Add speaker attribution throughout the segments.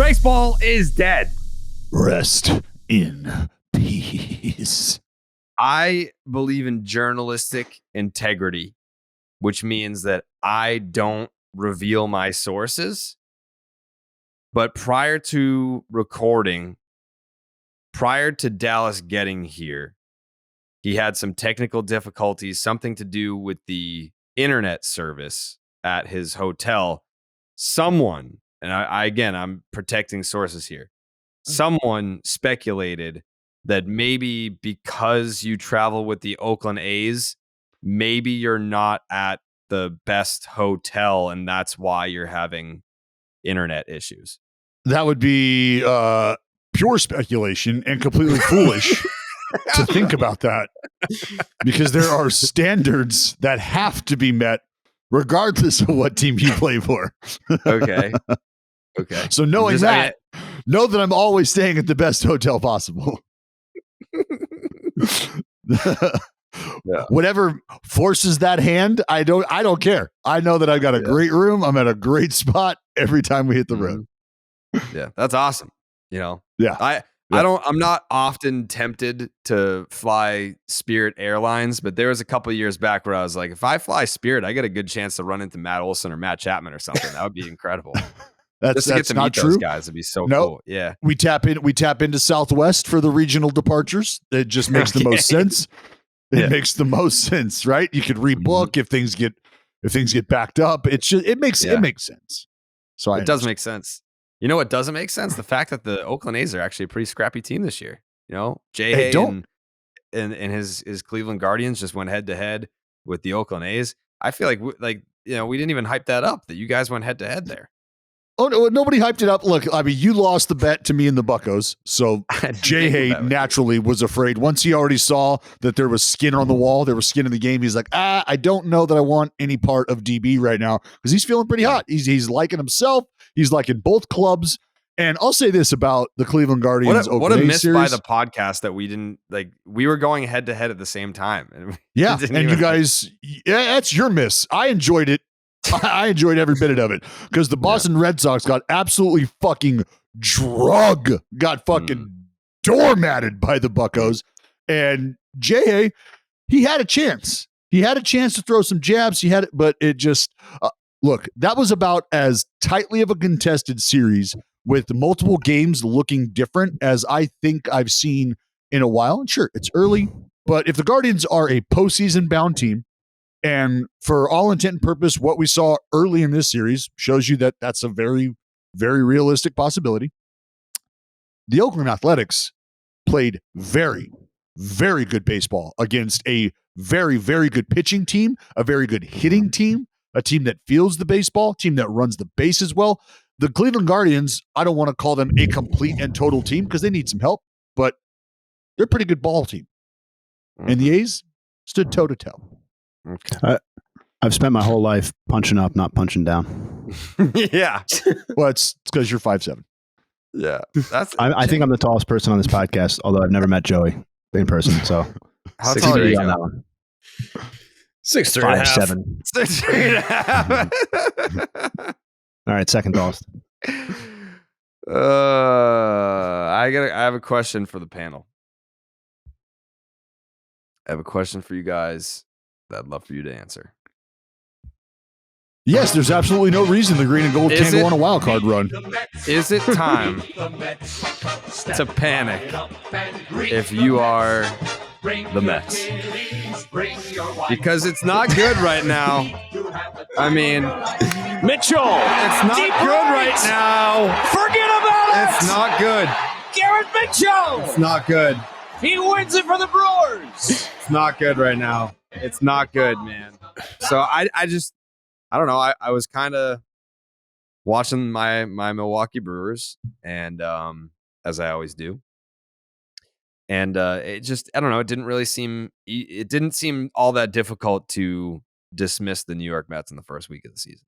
Speaker 1: Baseball is dead.
Speaker 2: Rest in peace.
Speaker 1: I believe in journalistic integrity, which means that I don't reveal my sources. But prior to recording, prior to Dallas getting here, he had some technical difficulties, something to do with the internet service at his hotel. Someone, and I'm protecting sources here. Someone speculated that maybe because you travel with the Oakland A's, maybe you're not at the best hotel, and that's why you're having internet issues.
Speaker 2: That would be pure speculation and completely foolish to think about that, because there are standards that have to be met regardless of what team you play for.
Speaker 1: Okay.
Speaker 2: So knowing that, know that I'm always staying at the best hotel possible.
Speaker 3: Yeah.
Speaker 2: Whatever forces that hand, I don't care. I know that I've got a great room. I'm at a great spot every time we hit the road.
Speaker 1: Yeah, that's awesome.
Speaker 2: Yeah.
Speaker 1: I'm not often tempted to fly Spirit Airlines, but there was a couple of years back where I was like, if I fly Spirit, I get a good chance to run into Matt Olson or Matt Chapman or something. That would be incredible. Just to get to
Speaker 2: not
Speaker 1: meet
Speaker 2: true.
Speaker 1: those guys would be so cool. Yeah.
Speaker 2: We tap into Southwest for the regional departures. It just makes the most sense. It makes the most sense, right? You could rebook if things get backed up. It makes sense. So
Speaker 1: it does make sense. You know what doesn't make sense? The fact that the Oakland A's are actually a pretty scrappy team this year. You know, Jay and his Cleveland Guardians just went head to head with the Oakland A's. I feel like we didn't even hype that up, that you guys went head to head there.
Speaker 2: Oh, no, nobody hyped it up. Look, I mean, you lost the bet to me and the Buccos, so Jay naturally was afraid. Once he already saw that there was skin on the wall, there was skin in the game, he's like, I don't know that I want any part of DB right now, because he's feeling pretty hot. He's liking himself. He's liking both clubs. And I'll say this about the Cleveland Guardians.
Speaker 1: What a miss by the podcast that we didn't we were going head to head at the same time. And
Speaker 2: you guys, that's your miss. I enjoyed it. I enjoyed every bit of it, because the Boston Red Sox got absolutely fucking got fucking doormatted by the Buccos. And Jay, he had a chance. He had a chance to throw some jabs. But it just, look, that was about as tightly of a contested series with multiple games looking different as I think I've seen in a while. And sure, it's early, but if the Guardians are a postseason bound team, and for all intent and purpose, what we saw early in this series shows you that that's a very, very realistic possibility. The Oakland Athletics played very, very good baseball against a very, very good pitching team, a very good hitting team, a team that fields the baseball, team that runs the bases well. The Cleveland Guardians, I don't want to call them a complete and total team because they need some help, but they're a pretty good ball team. And the A's stood toe-to-toe.
Speaker 4: Okay. I've spent my whole life punching up, not punching down.
Speaker 1: Yeah.
Speaker 2: Well, it's because you're 5'7".
Speaker 1: Yeah.
Speaker 4: I think I'm the tallest person on this podcast, although I've never met Joey in person. So
Speaker 1: how tall are you
Speaker 4: on that one?
Speaker 3: 6'3.5".
Speaker 1: 6'3.5".
Speaker 4: All right, second tallest.
Speaker 1: I have a question for the panel. I have a question for you guys that I'd love for you to answer.
Speaker 2: Yes, there's absolutely no reason the green and gold can't go on a wild card run.
Speaker 1: Is it time to panic if you are the Mets? Because it's not good right now. I mean,
Speaker 3: Mitchell.
Speaker 1: It's not good right now.
Speaker 3: Forget about it.
Speaker 1: It's not good.
Speaker 3: Garen Mitchell.
Speaker 1: It's not good.
Speaker 3: He wins it for the Brewers.
Speaker 1: It's not good right now. It's not good, man. So I don't know. I was kind of watching my Milwaukee Brewers, and as I always do. And it just, I don't know. It didn't seem all that difficult to dismiss the New York Mets in the first week of the season.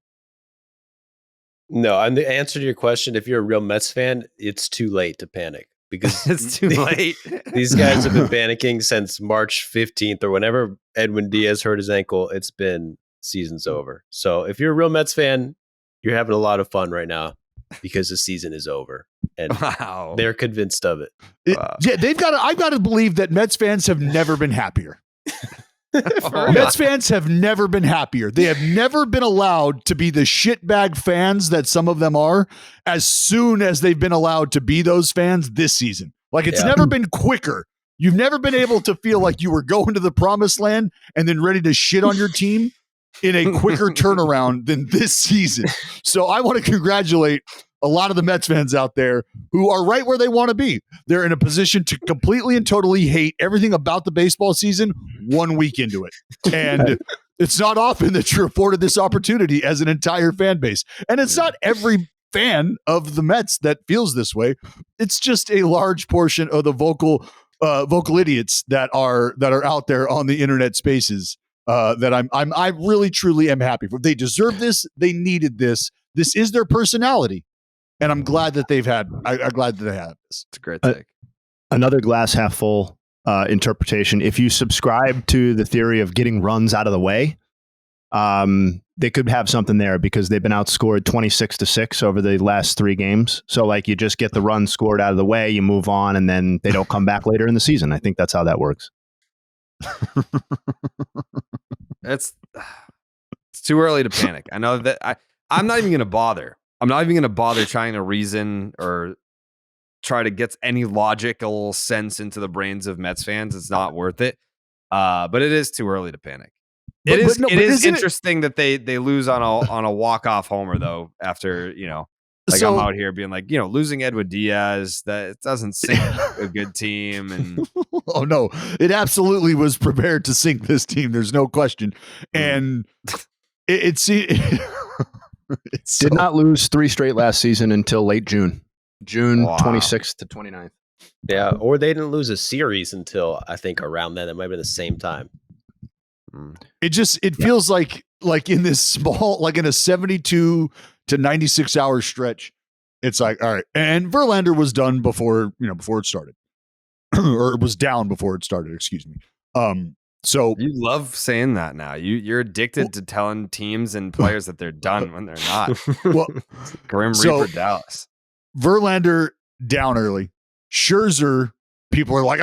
Speaker 3: No, and the answer to your question, if you're a real Mets fan, it's too late to panic. Because
Speaker 1: it's too late.
Speaker 3: These guys have been panicking since March 15th or whenever Edwin Diaz hurt his ankle. It's been season's over. So if you're a real Mets fan, you're having a lot of fun right now. because the season is over. And
Speaker 1: Wow.
Speaker 3: they're convinced of it.
Speaker 2: Yeah, I've got to believe that Mets fans have never been happier.
Speaker 1: For
Speaker 2: Mets fans have never been happier. They have never been allowed to be the shitbag fans that some of them are as soon as they've been allowed to be those fans this season. Like, it's never been quicker. You've never been able to feel like you were going to the promised land and then ready to shit on your team in a quicker turnaround than this season. So I want to congratulate a lot of the Mets fans out there who are right where they want to be. They're in a position to completely and totally hate everything about the baseball season 1 week into it. And it's not often that you're afforded this opportunity as an entire fan base. And it's not every fan of the Mets that feels this way. It's just a large portion of the vocal idiots that are out there on the internet spaces that I really truly am happy for. They deserve this. They needed this. This is their personality. And I'm glad that I'm glad that they have this.
Speaker 1: It's a great take.
Speaker 4: Another glass half full interpretation. If you subscribe to the theory of getting runs out of the way, they could have something there because they've been outscored 26-6 over the last 3 games. So like you just get the run scored out of the way, you move on, and then they don't come back later in the season. I think that's how that works.
Speaker 1: It's too early to panic. I know that I'm not even going to bother. I'm not even going to bother trying to reason or try to get any logical sense into the brains of Mets fans. It's not worth it. But it is too early to panic. It is interesting that they lose on a walk-off homer though. After I'm out here being like, losing Edwin Diaz, that it doesn't sink a good team. And
Speaker 2: oh no, it absolutely was prepared to sink this team. There's no question. And
Speaker 4: Did not lose 3 straight last season until late June.
Speaker 1: Wow.
Speaker 4: 26th to 29th.
Speaker 3: Yeah, or they didn't lose a series until I think around then. It might have been the same time.
Speaker 2: It feels like in this small, like in a 72 to 96 hour stretch, it's like, all right. And Verlander was done before it started, or it was down before it started. Excuse me. So
Speaker 1: you love saying that now. You're addicted to telling teams and players that they're done when they're not.
Speaker 2: Well,
Speaker 1: Grim Reaper Dallas.
Speaker 2: Verlander down early. Scherzer, people are like,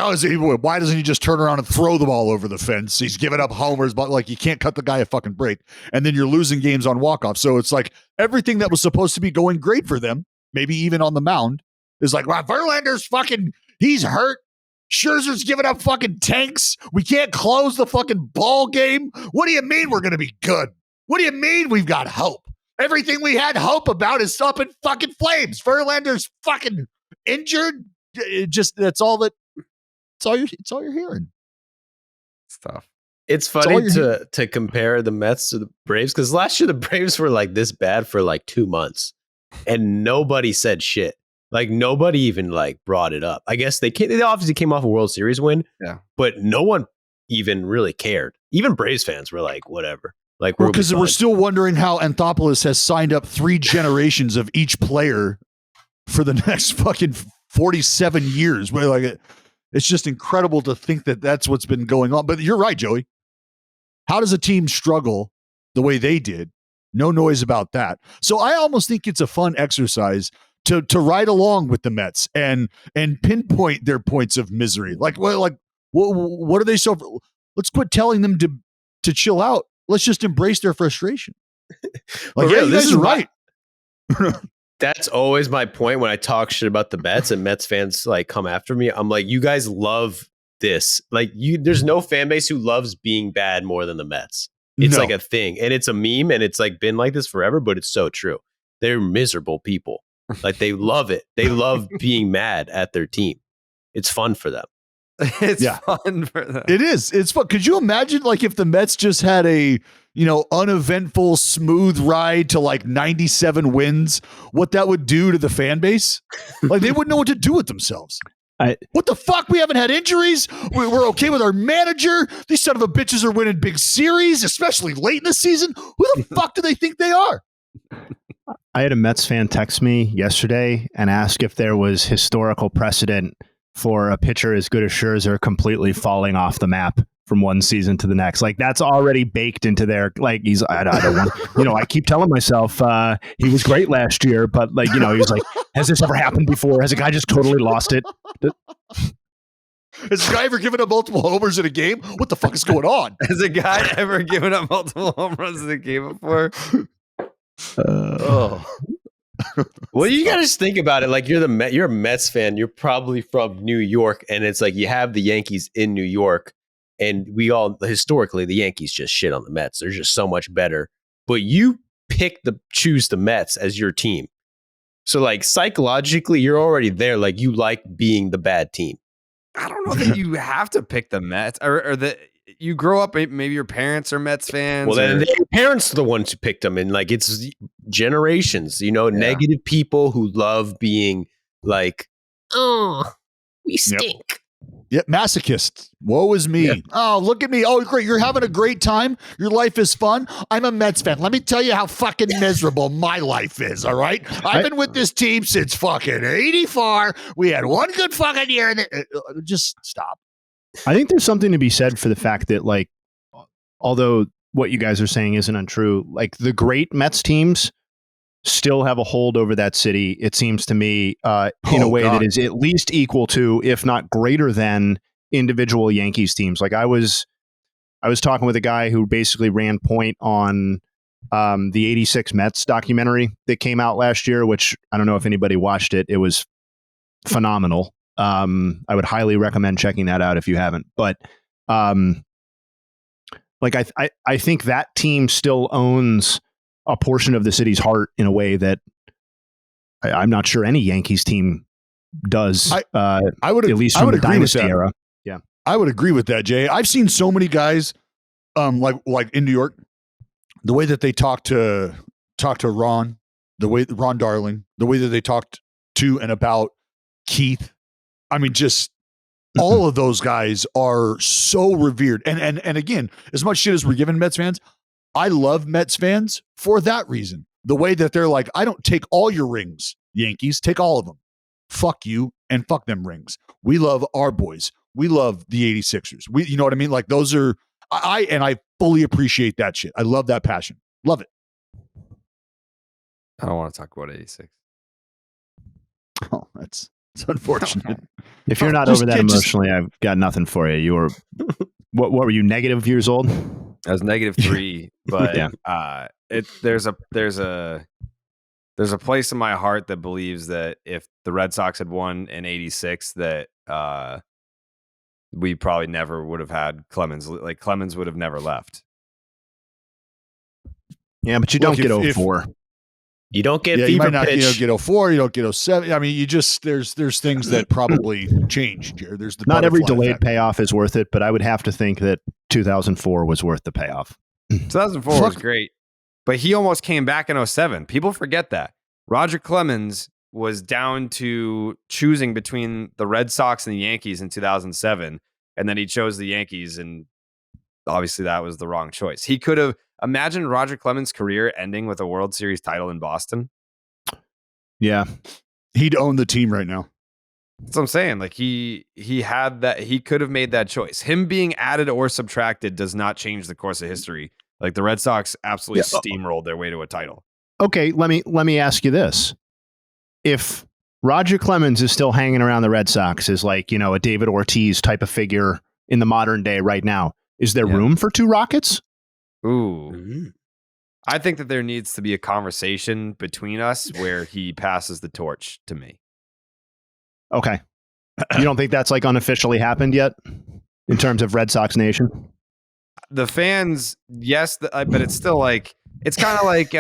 Speaker 2: why doesn't he just turn around and throw the ball over the fence? He's giving up homers, but like you can't cut the guy a fucking break. And then you're losing games on walk-off. So it's like everything that was supposed to be going great for them, maybe even on the mound, is like, well, Verlander's he's hurt. Scherzer's giving up fucking tanks. We can't close the fucking ball game. What do you mean we're going to be good? What do you mean we've got hope? Everything we had hope about is up in fucking flames. Verlander's fucking injured. It's all you're hearing.
Speaker 1: Stuff.
Speaker 3: It's funny to compare the Mets to the Braves because last year the Braves were like this bad for like 2 months and nobody said shit. Like nobody even like brought it up. I guess they obviously came off a World Series win, but no one even really cared. Even Braves fans were like, whatever. Like,
Speaker 2: because we're still wondering how Anthopoulos has signed up 3 generations of each player for the next fucking 47 years. Where like it's just incredible to think that that's what's been going on. But you're right, Joey. How does a team struggle the way they did? No noise about that. So I almost think it's a fun exercise to ride along with the Mets and pinpoint their points of misery. Like, what are they so? Let's quit telling them to chill out. Let's just embrace their frustration. Like, yeah, this is right.
Speaker 3: That's always my point when I talk shit about the Mets and Mets fans like come after me. I'm like, you guys love this. Like, there's no fan base who loves being bad more than the Mets. It's like a thing, and it's a meme, and it's like been like this forever. But it's so true. They're miserable people. Like they love it. They love being mad at their team. It's fun for them.
Speaker 1: It's fun for them.
Speaker 2: It is. It's fun. Could you imagine like if the Mets just had a, uneventful, smooth ride to like 97 wins, what that would do to the fan base? Like they wouldn't know what to do with themselves. What the fuck? We haven't had injuries. We're okay with our manager. These son of a bitches are winning big series, especially late in the season. Who the fuck do they think they are?
Speaker 4: I had a Mets fan text me yesterday and ask if there was historical precedent for a pitcher as good as Scherzer completely falling off the map from one season to the next. Like that's already baked into their, like, I don't want, I keep telling myself, he was great last year, but like, he was like, has this ever happened before? Has a guy just totally lost it?
Speaker 2: Has a guy ever given up multiple homers in a game? What the fuck is going on?
Speaker 1: Has a guy ever given up multiple home runs in a game before?
Speaker 3: Well, you got to just think about it. Like you're a Mets fan. You're probably from New York, and it's like you have the Yankees in New York, and we all historically the Yankees just shit on the Mets. They're just so much better. But you choose the Mets as your team. So like psychologically, you're already there. Like you like being the bad team.
Speaker 1: I don't know that you have to pick the Mets or that you grow up. Maybe your parents are Mets fans.
Speaker 3: Well, then your parents are the ones who picked them, and like it's generations. Negative people who love being like, oh, we stink.
Speaker 2: Yep, masochists. Woe is me. Yeah. Oh, look at me. Oh, great. You're having a great time. Your life is fun. I'm a Mets fan. Let me tell you how fucking miserable my life is, all right? I've been with this team since fucking 84. We had one good fucking year. Just stop.
Speaker 4: I think there's something to be said for the fact that, like, although what you guys are saying isn't untrue, like the great Mets teams still have a hold over that city, it seems to me, in a way that is at least equal to, if not greater than, individual Yankees teams. Like I was talking with a guy who basically ran point on the 86 Mets documentary that came out last year, which I don't know if anybody watched it. It was phenomenal. I would highly recommend checking that out if you haven't. But like I think that team still owns a portion of the city's heart in a way that I'm not sure any Yankees team does.
Speaker 2: I would
Speaker 4: at least from the dynasty era. Yeah,
Speaker 2: I would agree with that, Jay. I've seen so many guys, like in New York, the way that they talk to Ron, the way Ron Darling, the way that they talked to and about Keith. I mean, just all of those guys are so revered. And again, as much shit as we're giving Mets fans, I love Mets fans for that reason. The way that they're like, I don't take all your rings, Yankees, take all of them. Fuck you and fuck them rings. We love our boys. We love the 86ers. You know what I mean? Like those are, I fully appreciate that shit. I love that passion. Love it.
Speaker 1: I don't want to talk about 86.
Speaker 2: Oh, it's unfortunate.
Speaker 4: If you're not over that emotionally, I've got nothing for you. You were, what were you, negative years old?
Speaker 1: I was -3, but yeah. There's a place in my heart that believes that if the Red Sox had won in 86, that we probably never would have had Clemens. Like Clemens would have never left.
Speaker 4: Yeah, but you don't get 04.
Speaker 3: You don't get
Speaker 2: fever
Speaker 3: you might
Speaker 2: not,
Speaker 3: pitch.
Speaker 2: You don't get 04. You don't get 07. I mean, you just there's things that probably changed here. There's the
Speaker 4: not every delayed
Speaker 2: effect.
Speaker 4: Payoff is worth it, but I would have to think that 2004 was worth the payoff.
Speaker 1: 2004 was great, but he almost came back in 07. People forget that Roger Clemens was down to choosing between the Red Sox and the Yankees in 2007, and then he chose the Yankees, and obviously that was the wrong choice. He could have imagined Roger Clemens' career ending with a World Series title in Boston.
Speaker 4: Yeah,
Speaker 2: he'd own the team right now.
Speaker 1: That's what I'm saying. Like he had that. He could have made that choice. Him being added or subtracted does not change the course of history. Like the Red Sox absolutely steamrolled their way to a title.
Speaker 4: Okay, let me ask you this: if Roger Clemens is still hanging around the Red Sox as like, a David Ortiz type of figure in the modern day right now, is there room for two Rockets?
Speaker 1: Ooh. Mm-hmm. I think that there needs to be a conversation between us where he passes the torch to me.
Speaker 4: Okay. You don't think that's like unofficially happened yet in terms of Red Sox Nation?
Speaker 1: The fans, yes, but it's still like, it's kind of like...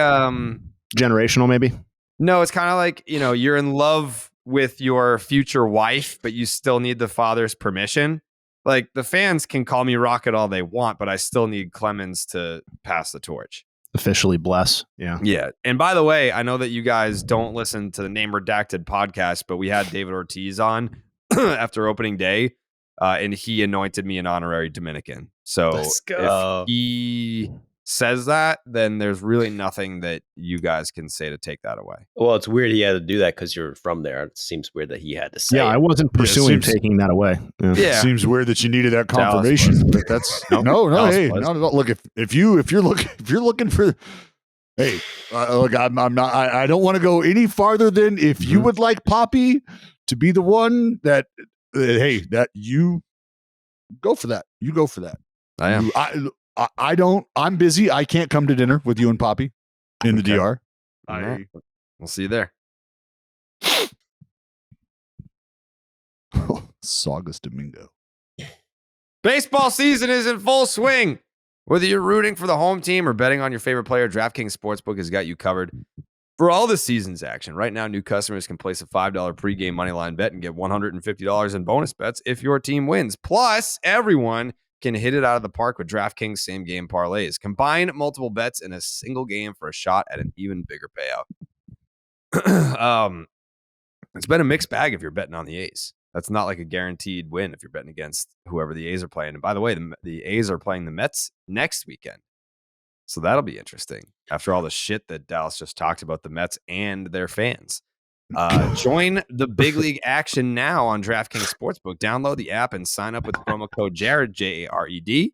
Speaker 4: generational, maybe?
Speaker 1: No, it's kind of like, you're in love with your future wife, but you still need the father's permission. Like the fans can call me Rocket all they want, but I still need Clemens to pass the torch.
Speaker 4: Officially bless. Yeah.
Speaker 1: Yeah. And by the way, I know that you guys don't listen to the Name Redacted podcast, but we had David Ortiz on after opening day, and he anointed me an honorary Dominican. So
Speaker 3: let's go.
Speaker 1: If he says that, then there's really nothing that you guys can say to take that away.
Speaker 3: Well, it's weird he had to do that because you're from there. It seems weird that he had to say
Speaker 4: Yeah,
Speaker 3: it.
Speaker 4: I wasn't pursuing taking that away. Yeah.
Speaker 2: Seems weird that you needed that
Speaker 1: Dallas
Speaker 2: confirmation.
Speaker 1: was.
Speaker 2: But that's
Speaker 1: Nope.
Speaker 2: no,
Speaker 1: Dallas
Speaker 2: hey,
Speaker 1: was.
Speaker 2: not at all. Look, if you're looking for, hey, look, I'm not. I don't want to go any farther than if you would like Poppy to be the one that, hey, that you go for that. You go for that.
Speaker 1: I am.
Speaker 2: I don't. I'm busy. I can't come to dinner with you and Poppy in the
Speaker 1: Okay.
Speaker 2: DR.
Speaker 1: All right. We'll see you there.
Speaker 2: Saugus Domingo.
Speaker 1: Baseball season is in full swing. Whether you're rooting for the home team or betting on your favorite player, DraftKings Sportsbook has got you covered for all the season's action. Right now, new customers can place a $5 pregame moneyline bet and get $150 in bonus bets if your team wins. Plus, everyone can hit it out of the park with DraftKings same-game parlays. Combine multiple bets in a single game for a shot at an even bigger payout. It's been a mixed bag if you're betting on the A's. That's not like a guaranteed win if you're betting against whoever the A's are playing. And by the way, the A's are playing the Mets next weekend. So that'll be interesting after all the shit that Dallas just talked about the Mets and their fans. Join the big league action now on DraftKings Sportsbook. Download the app and sign up with the promo code Jared, Jared.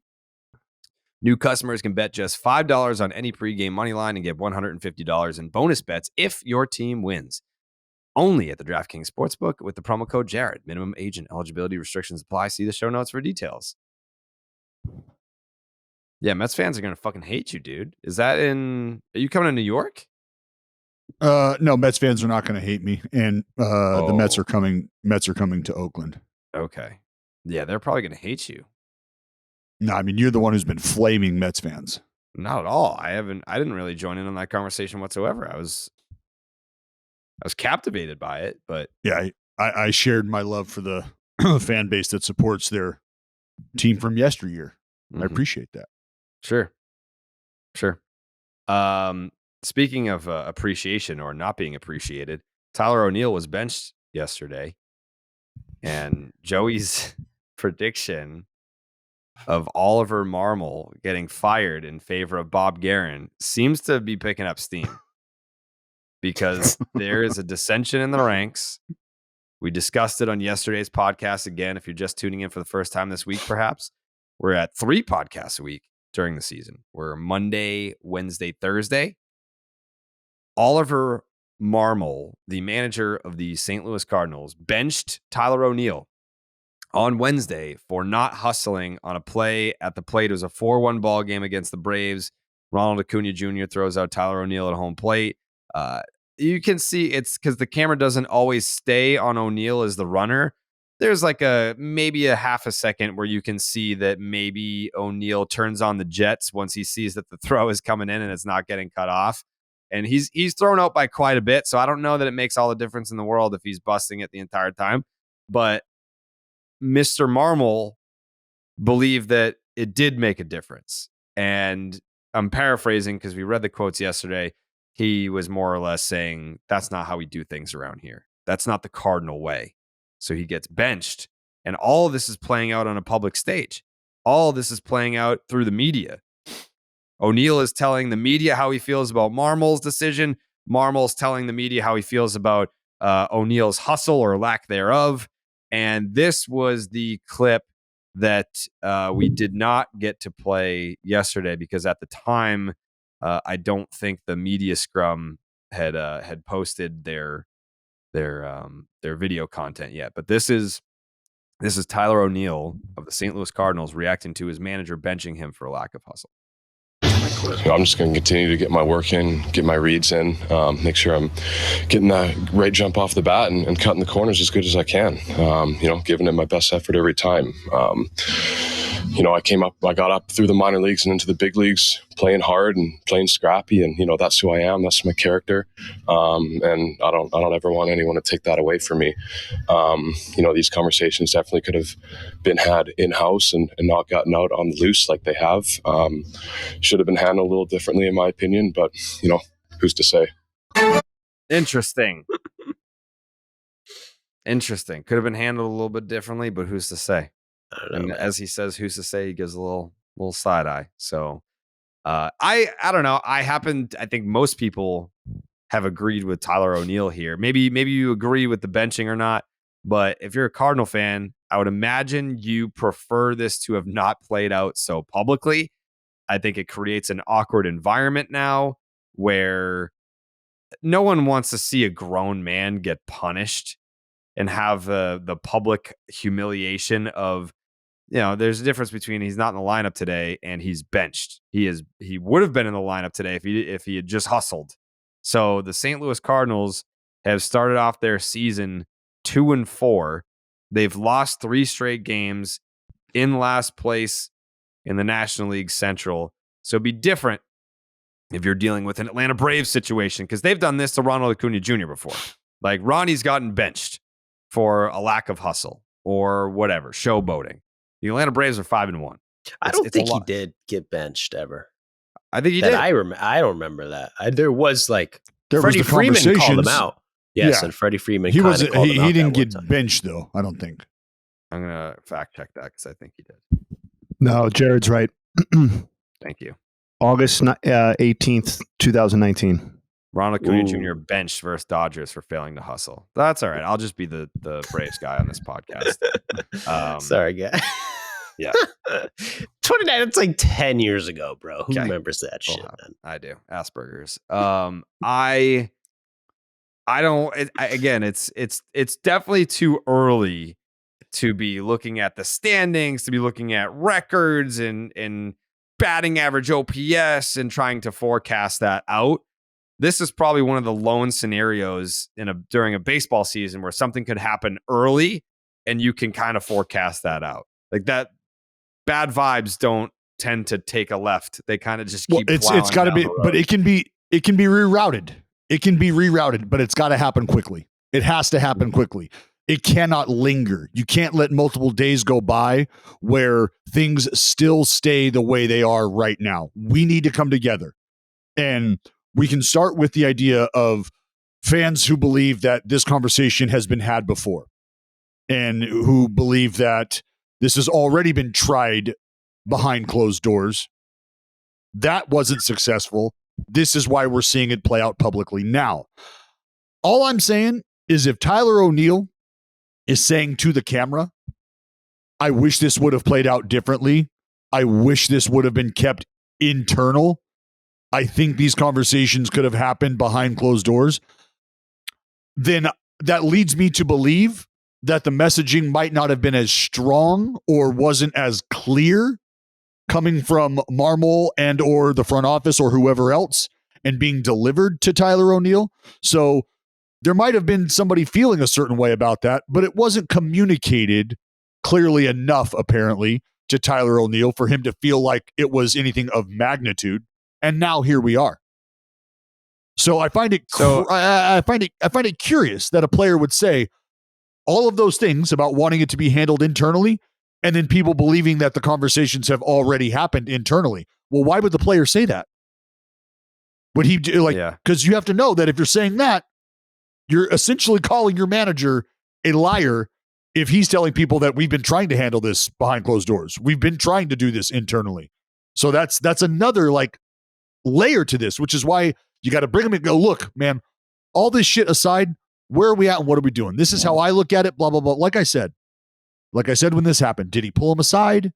Speaker 1: New customers can bet just $5 on any pregame money line and get $150 in bonus bets if your team wins. Only at the DraftKings Sportsbook with the promo code Jared. Minimum age and eligibility restrictions apply. See the show notes for details. Yeah, Mets fans are going to fucking hate you, dude. Are you coming to New York?
Speaker 2: No, Mets fans are not going to hate me. And the Mets are coming to Oakland.
Speaker 1: Okay. Yeah, they're probably going to hate you.
Speaker 2: No, I mean, you're the one who's been flaming Mets fans.
Speaker 1: Not at all. I didn't really join in on that conversation whatsoever. I was captivated by it, but
Speaker 2: yeah, I shared my love for the fan base that supports their team from yesteryear. I appreciate that.
Speaker 1: Sure. Speaking of appreciation or not being appreciated, Tyler O'Neill was benched yesterday, and Joey's prediction of Oliver Marmol getting fired in favor of Bob Garen seems to be picking up steam. Because there is a dissension in the ranks. We discussed it on yesterday's podcast. Again, if you're just tuning in for the first time this week, perhaps, we're at 3 podcasts a week during the season. We're Monday, Wednesday, Thursday. Oliver Marmol, the manager of the St. Louis Cardinals, benched Tyler O'Neill on Wednesday for not hustling on a play at the plate. It was a 4-1 ball game against the Braves. Ronald Acuna Jr. throws out Tyler O'Neill at home plate. You can see it's because the camera doesn't always stay on O'Neill as the runner. There's like maybe a half a second where you can see that maybe O'Neill turns on the jets once he sees that the throw is coming in and it's not getting cut off. And he's thrown out by quite a bit. So I don't know that it makes all the difference in the world if he's busting it the entire time. But Mr. Marmol believed that it did make a difference. And I'm paraphrasing because we read the quotes yesterday. He was more or less saying, that's not how we do things around here. That's not the Cardinal way. So he gets benched. And all of this is playing out on a public stage. All of this is playing out through the media. O'Neill is telling the media how he feels about Marmol's decision. Marmol's telling the media how he feels about O'Neill's hustle or lack thereof. And this was the clip that we did not get to play yesterday because at the time, I don't think the media scrum had posted their video content yet. But this is Tyler O'Neill of the St. Louis Cardinals reacting to his manager benching him for a lack of hustle.
Speaker 5: I'm just going to continue to get my work in, get my reads in, make sure I'm getting that right jump off the bat and cutting the corners as good as I can. Giving it my best effort every time. I got up through the minor leagues and into the big leagues playing hard and playing scrappy, and that's who I am. That's my character, and I don't ever want anyone to take that away from me. These conversations definitely could have been had in house and not gotten out on the loose like they have. Should have been handled a little differently, in my opinion. But who's to say?
Speaker 1: Interesting. Could have been handled a little bit differently, but who's to say?
Speaker 3: I don't know,
Speaker 1: and as he says, who's to say, he gives a little side eye. So I don't know. I think most people have agreed with Tyler O'Neill here. Maybe you agree with the benching or not, but if you're a Cardinal fan, I would imagine you prefer this to have not played out so publicly. I think it creates an awkward environment now where no one wants to see a grown man get punished and have the public humiliation of, there's a difference between he's not in the lineup today and he's benched. He would have been in the lineup today if he had just hustled. So the St. Louis Cardinals have started off their season 2-4. They've lost 3 straight games, in last place in the National League Central. So it'd be different if you're dealing with an Atlanta Braves situation, because they've done this to Ronald Acuna Jr. before. Like, Ronnie's gotten benched for a lack of hustle or whatever, showboating. The Atlanta Braves are 5-1.
Speaker 3: I don't think he did get benched ever.
Speaker 1: I think he did.
Speaker 3: I don't remember that. There was
Speaker 2: the
Speaker 3: Freddie Freeman called him
Speaker 2: conversations.
Speaker 3: out. Yes,
Speaker 2: Yeah.
Speaker 3: and Freddie Freeman
Speaker 2: He
Speaker 3: called him out.
Speaker 2: he didn't
Speaker 3: that
Speaker 2: get
Speaker 3: one time.
Speaker 2: benched though. I don't think.
Speaker 1: I'm going to fact check that because I think he did.
Speaker 4: No, Jared's right.
Speaker 1: Thank you.
Speaker 4: August 18th, 2019.
Speaker 1: Ronald Acuna
Speaker 3: Ooh.
Speaker 1: Jr. benched versus Dodgers for failing to hustle. That's all right. I'll just be the Braves guy on this podcast.
Speaker 3: Sorry, guy.
Speaker 1: Yeah.
Speaker 3: 29, it's like 10 years ago, bro. Who
Speaker 1: Okay.
Speaker 3: remembers that shit,
Speaker 1: Well,
Speaker 3: man?
Speaker 1: I do. Asperger's. I don't. Again, it's definitely too early to be looking at the standings, to be looking at records and batting average OPS and trying to forecast that out. This is probably one of the lone scenarios during a baseball season where something could happen early and you can kind of forecast that out. Like that, bad vibes don't tend to take a left. They kind of just keep.
Speaker 2: It's got to be, but it can be rerouted. It can be rerouted, but it's got to happen quickly. It has to happen quickly. It cannot linger. You can't let multiple days go by where things still stay the way they are right now. We need to come together. And we can start with the idea of fans who believe that this conversation has been had before and who believe that this has already been tried behind closed doors. That wasn't successful. This is why we're seeing it play out publicly now. All I'm saying is if Tyler O'Neill is saying to the camera, I wish this would have played out differently. I wish this would have been kept internal. I think these conversations could have happened behind closed doors. Then that leads me to believe that the messaging might not have been as strong or wasn't as clear coming from Marmol and or the front office or whoever else and being delivered to Tyler O'Neill. So there might have been somebody feeling a certain way about that, but it wasn't communicated clearly enough, apparently, to Tyler O'Neill for him to feel like it was anything of magnitude. And now here we are. So I find it I find it curious that a player would say all of those things about wanting it to be handled internally, and then people believing that the conversations have already happened internally. Well, why would the player say that? Would he do because you have to know that if you're saying that, you're essentially calling your manager a liar if he's telling people that we've been trying to handle this behind closed doors. We've been trying to do this internally. So that's another layer to this, which is why you got to bring him and go, look, man, all this shit aside, where are we at and what are we doing? This is how I look at it, blah, blah, blah. Like I said when this happened, did he pull him aside?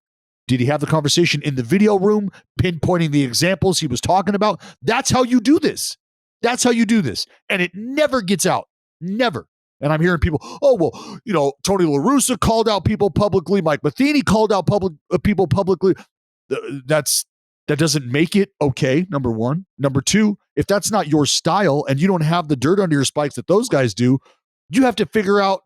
Speaker 2: Did he have the conversation in the video room, pinpointing the examples he was talking about? That's how you do this. That's how you do this. And it never gets out. Never. And I'm hearing people, Tony La Russa called out people publicly. Mike Matheny called out people publicly. That doesn't make it okay, number one. Number two, if that's not your style and you don't have the dirt under your spikes that those guys do, you have to figure out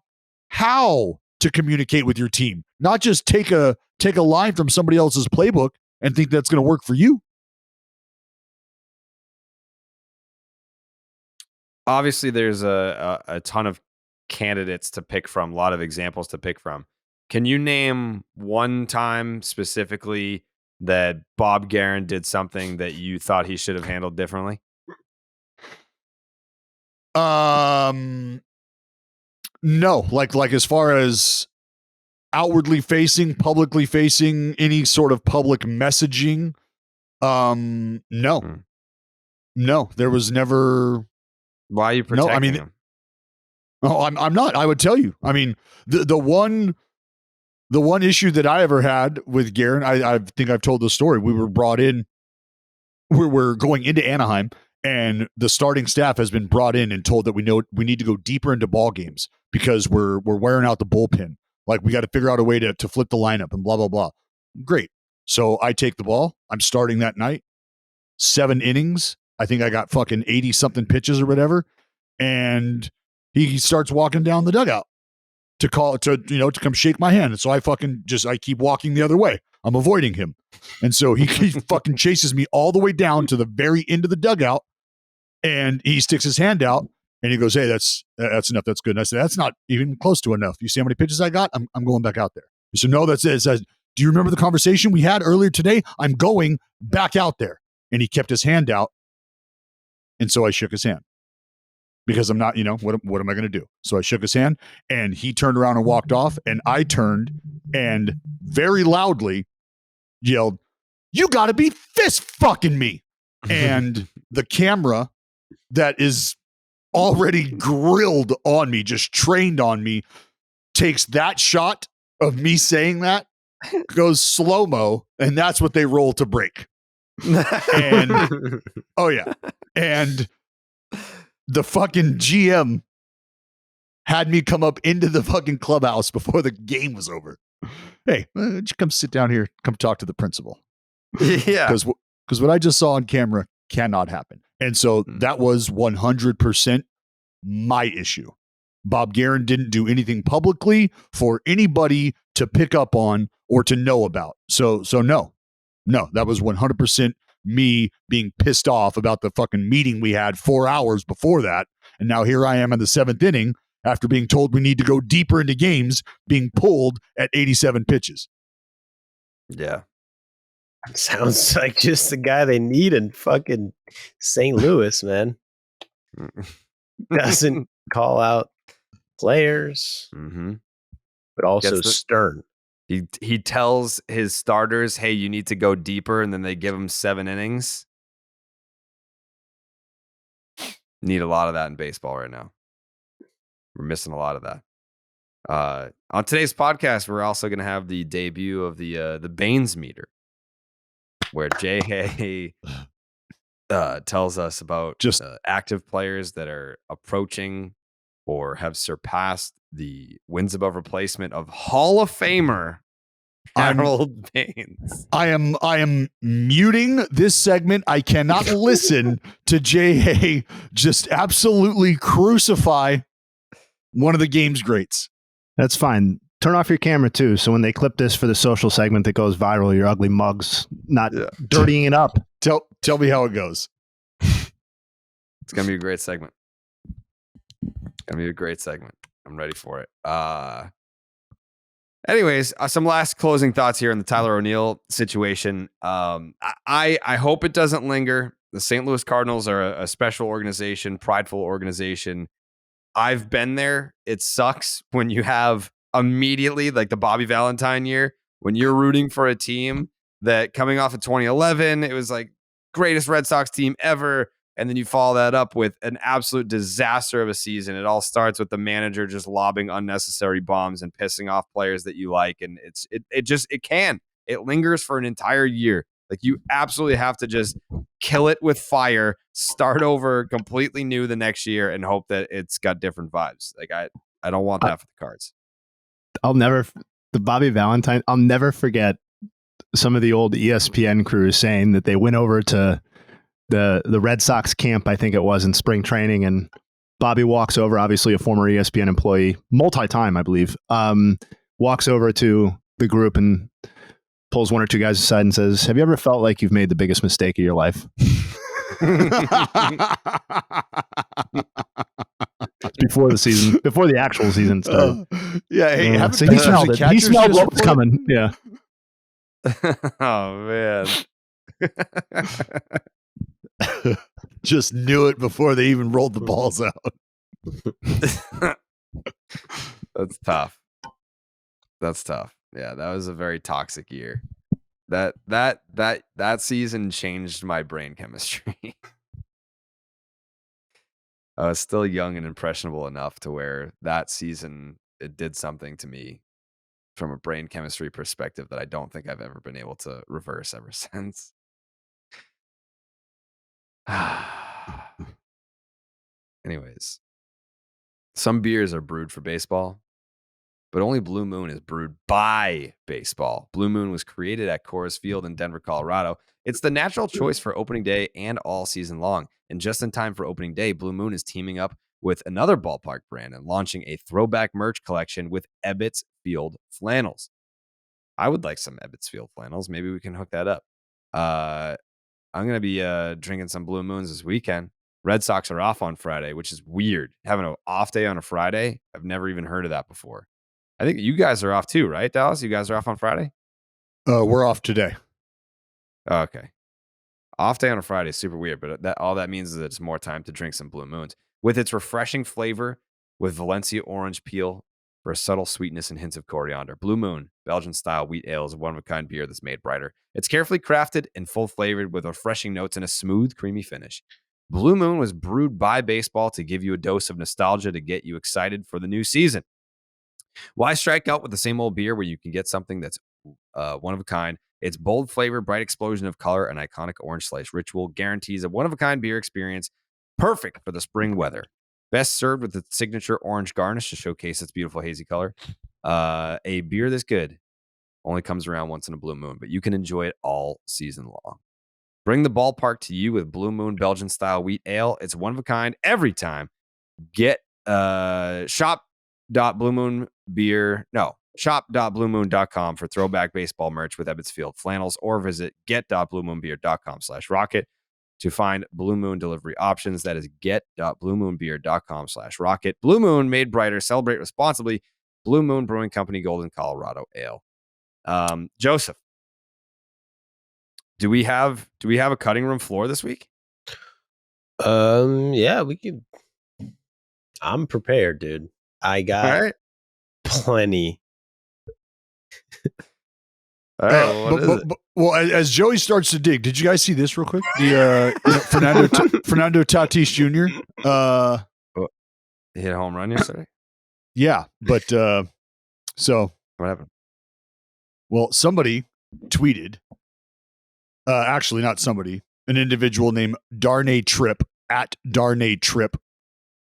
Speaker 2: how to communicate with your team. Not just take a line from somebody else's playbook and think that's going to work for you.
Speaker 1: Obviously, there's a ton of candidates to pick from, a lot of examples to pick from. Can you name one time specifically that Bob Garen did something that you thought he should have handled differently?
Speaker 2: No, like as far as outwardly facing, publicly facing, any sort of public messaging, No.
Speaker 1: Hmm.
Speaker 2: No, there was never.
Speaker 1: Why are you protecting him?
Speaker 2: Oh, I'm not. I would tell you. I mean, the one issue that I ever had with Garen, I think I've told the story. We were brought in. We're going into Anaheim, and the starting staff has been brought in and told that we need to go deeper into ball games because we're wearing out the bullpen. Like, we got to figure out a way to flip the lineup and blah blah blah. Great. So I take the ball. I'm starting that night. 7 innings. I think I got fucking 80 something pitches or whatever. And he starts walking down the dugout to come shake my hand. And so I keep walking the other way. I'm avoiding him. And so he fucking chases me all the way down to the very end of the dugout. And he sticks his hand out and he goes, "Hey, that's enough. That's good." And I said, "That's not even close to enough. You see how many pitches I got? I'm going back out there." He said, "No, that's it." It says, "Do you remember the conversation we had earlier today? I'm going back out there." And he kept his hand out. And so I shook his hand because I'm not, what am I going to do? So I shook his hand and he turned around and walked off. And I turned and very loudly yelled, "You got to be fist fucking me." And the camera that is already grilled on me, just trained on me, takes that shot of me saying that, goes slow-mo, and that's what they roll to break. And oh yeah, and the fucking GM had me come up into the fucking clubhouse before the game was over. "Hey, why don't you come sit down here, come talk to the principal?"
Speaker 1: Yeah,
Speaker 2: because what I just saw on camera cannot happen. And so that was 100% my issue. Bob Garen didn't do anything publicly for anybody to pick up on or to know about. So no, that was 100% me being pissed off about the fucking meeting we had 4 hours before that. And now here I am in the 7th inning after being told we need to go deeper into games, being pulled at 87 pitches.
Speaker 1: yeah.
Speaker 3: Sounds like just the guy they need in fucking St. Louis, man. Doesn't call out players, but also stern.
Speaker 1: He tells his starters, "Hey, you need to go deeper," and then they give him 7 innings. Need a lot of that in baseball right now. We're missing a lot of that. On today's podcast, we're also going to have the debut of the Baines Meter, where Jay tells us about
Speaker 2: just
Speaker 1: active players that are approaching or have surpassed the wins above replacement of Hall of Famer Harold Baines.
Speaker 2: I am muting this segment. I cannot listen to Jay just absolutely crucify one of the game's greats.
Speaker 4: That's fine. Turn off your camera too, so when they clip this for the social segment that goes viral, your ugly mug's not dirtying it up.
Speaker 2: Tell me how it goes.
Speaker 1: It's gonna be a great segment. I'm ready for it. Anyways, some last closing thoughts here on the Tyler O'Neill situation. I hope it doesn't linger. The St. Louis Cardinals are a special organization, prideful organization. I've been there. It sucks when you have immediately, like the Bobby Valentine year, when you're rooting for a team that coming off of 2011, it was like greatest Red Sox team ever. And then you follow that up with an absolute disaster of a season. It all starts with the manager just lobbing unnecessary bombs and pissing off players that you like. And it lingers for an entire year. Like, you absolutely have to just kill it with fire, start over completely new the next year, and hope that it's got different vibes. Like, I don't want that for the Cards.
Speaker 4: The Bobby Valentine, I'll never forget some of the old ESPN crews saying that they went over to the Red Sox camp, I think it was, in spring training, and Bobby walks over, obviously a former ESPN employee, multi-time, I believe, walks over to the group and pulls one or two guys aside and says, "Have you ever felt like you've made the biggest mistake of your life?" Before the actual season started.
Speaker 2: Hey,
Speaker 4: so he smelled it. He smelled what was coming. Yeah.
Speaker 1: Oh, man.
Speaker 2: Just knew it before they even rolled the balls out.
Speaker 1: That's tough. Yeah, that was a very toxic year. That season changed my brain chemistry. I was still young and impressionable enough to where that season it did something to me from a brain chemistry perspective that I don't think I've ever been able to reverse ever since. Anyways, some beers are brewed for baseball, but only Blue Moon is brewed by baseball. Blue Moon was created at Coors Field in Denver, Colorado. It's the natural choice for opening day and all season long. And just in time for opening day, Blue Moon is teaming up with another ballpark brand and launching a throwback merch collection with Ebbets Field flannels. I would like some Ebbets Field flannels. Maybe we can hook that up. I'm going to be drinking some Blue Moons this weekend. Red Sox are off on Friday, which is weird. Having an off day on a Friday, I've never even heard of that before. I think you guys are off too, right, Dallas? You guys are off on Friday?
Speaker 2: We're off today.
Speaker 1: Oh, okay. Off day on a Friday is super weird, but all that means is that it's more time to drink some Blue Moons. With its refreshing flavor with Valencia orange peel for a subtle sweetness and hints of coriander. Blue Moon, Belgian-style wheat ale, is a one-of-a-kind beer that's made brighter. It's carefully crafted and full-flavored with refreshing notes and a smooth, creamy finish. Blue Moon was brewed by baseball to give you a dose of nostalgia to get you excited for the new season. Why strike out with the same old beer where you can get something that's one of a kind? Its bold flavor, bright explosion of color, and iconic orange slice ritual guarantees a one-of-a-kind beer experience perfect for the spring weather. Best served with its signature orange garnish to showcase its beautiful hazy color. A beer this good only comes around once in a blue moon, but you can enjoy it all season long. Bring the ballpark to you with Blue Moon Belgian-style wheat ale. It's one of a kind every time. Get shop.bluemoon.com for throwback baseball merch with Ebbets Field flannels, or visit get.bluemoonbeer.com/rocket to find Blue Moon delivery options. That is get.bluemoonbeer.com/rocket. Blue Moon, made brighter. Celebrate responsibly. Blue Moon Brewing Company, Golden, Colorado Ale. Joseph, do we have a cutting room floor this week?
Speaker 3: Yeah, we could. I'm prepared, dude. I got plenty.
Speaker 1: All right.
Speaker 2: Well, as Joey starts to dig, did you guys see this real quick? The Fernando Tatis Jr.
Speaker 1: He hit a home run yesterday.
Speaker 2: Yeah, but so
Speaker 1: What happened?
Speaker 2: Well, somebody tweeted. Actually, not somebody. An individual named Darnay Tripp @Darnay Tripp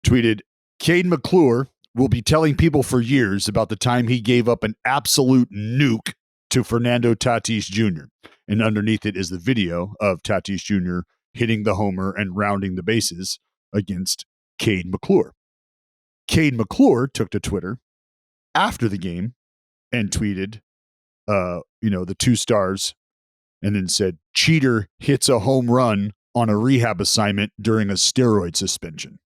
Speaker 2: tweeted, Cade McClure will be telling people for years about the time he gave up an absolute nuke to Fernando Tatis Jr. And underneath it is the video of Tatis Jr. hitting the homer and rounding the bases against Cade McClure. Cade McClure took to Twitter after the game and tweeted, the 2 stars, and then said, cheater hits a home run on a rehab assignment during a steroid suspension.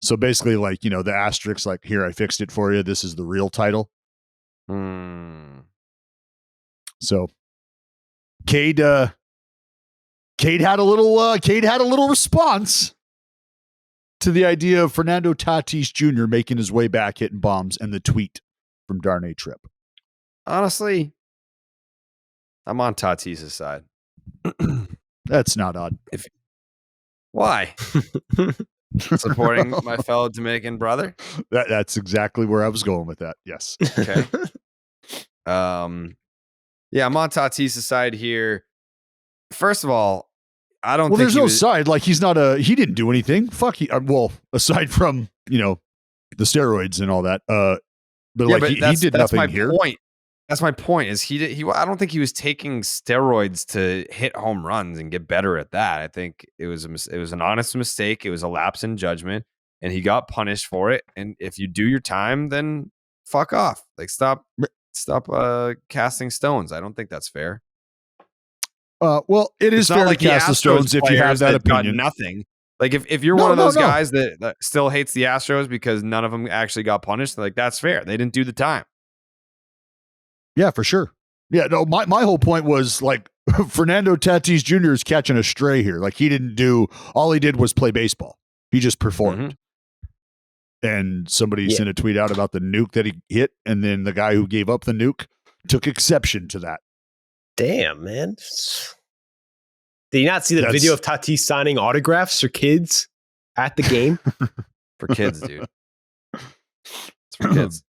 Speaker 2: So basically, the asterisk, here, I fixed it for you. This is the real title. So Cade had a little response to the idea of Fernando Tatis Jr. making his way back hitting bombs, and the tweet from Darnay Tripp.
Speaker 1: Honestly, I'm on Tatis' side.
Speaker 2: That's not odd.
Speaker 1: Why? Supporting my fellow Dominican brother?
Speaker 2: That's exactly where I was going with that. Yes.
Speaker 1: Okay. Yeah, I'm on Tatis' side here. First of all, I don't think
Speaker 2: there's no side. He didn't do anything. Fuck aside from, the steroids and all that. But he did nothing here.
Speaker 1: Point. That's my point. I don't think he was taking steroids to hit home runs and get better at that. I think it was an honest mistake. It was a lapse in judgment, and he got punished for it. And if you do your time, then fuck off. Stop casting stones. I don't think that's fair.
Speaker 2: It is fair to cast the stones if you have that opinion.
Speaker 1: Nothing. If you're one of those guys that still hates the Astros because none of them actually got punished, that's fair. They didn't do the time.
Speaker 2: Yeah, for sure. Yeah, no, my whole point was Fernando Tatis Jr. is catching a stray here. All he did was play baseball. He just performed. Mm-hmm. And somebody sent a tweet out about the nuke that he hit, and then the guy who gave up the nuke took exception to that.
Speaker 3: Damn, man. Did you not see the video of Tatis signing autographs for kids at the game?
Speaker 1: For kids, dude. It's for kids.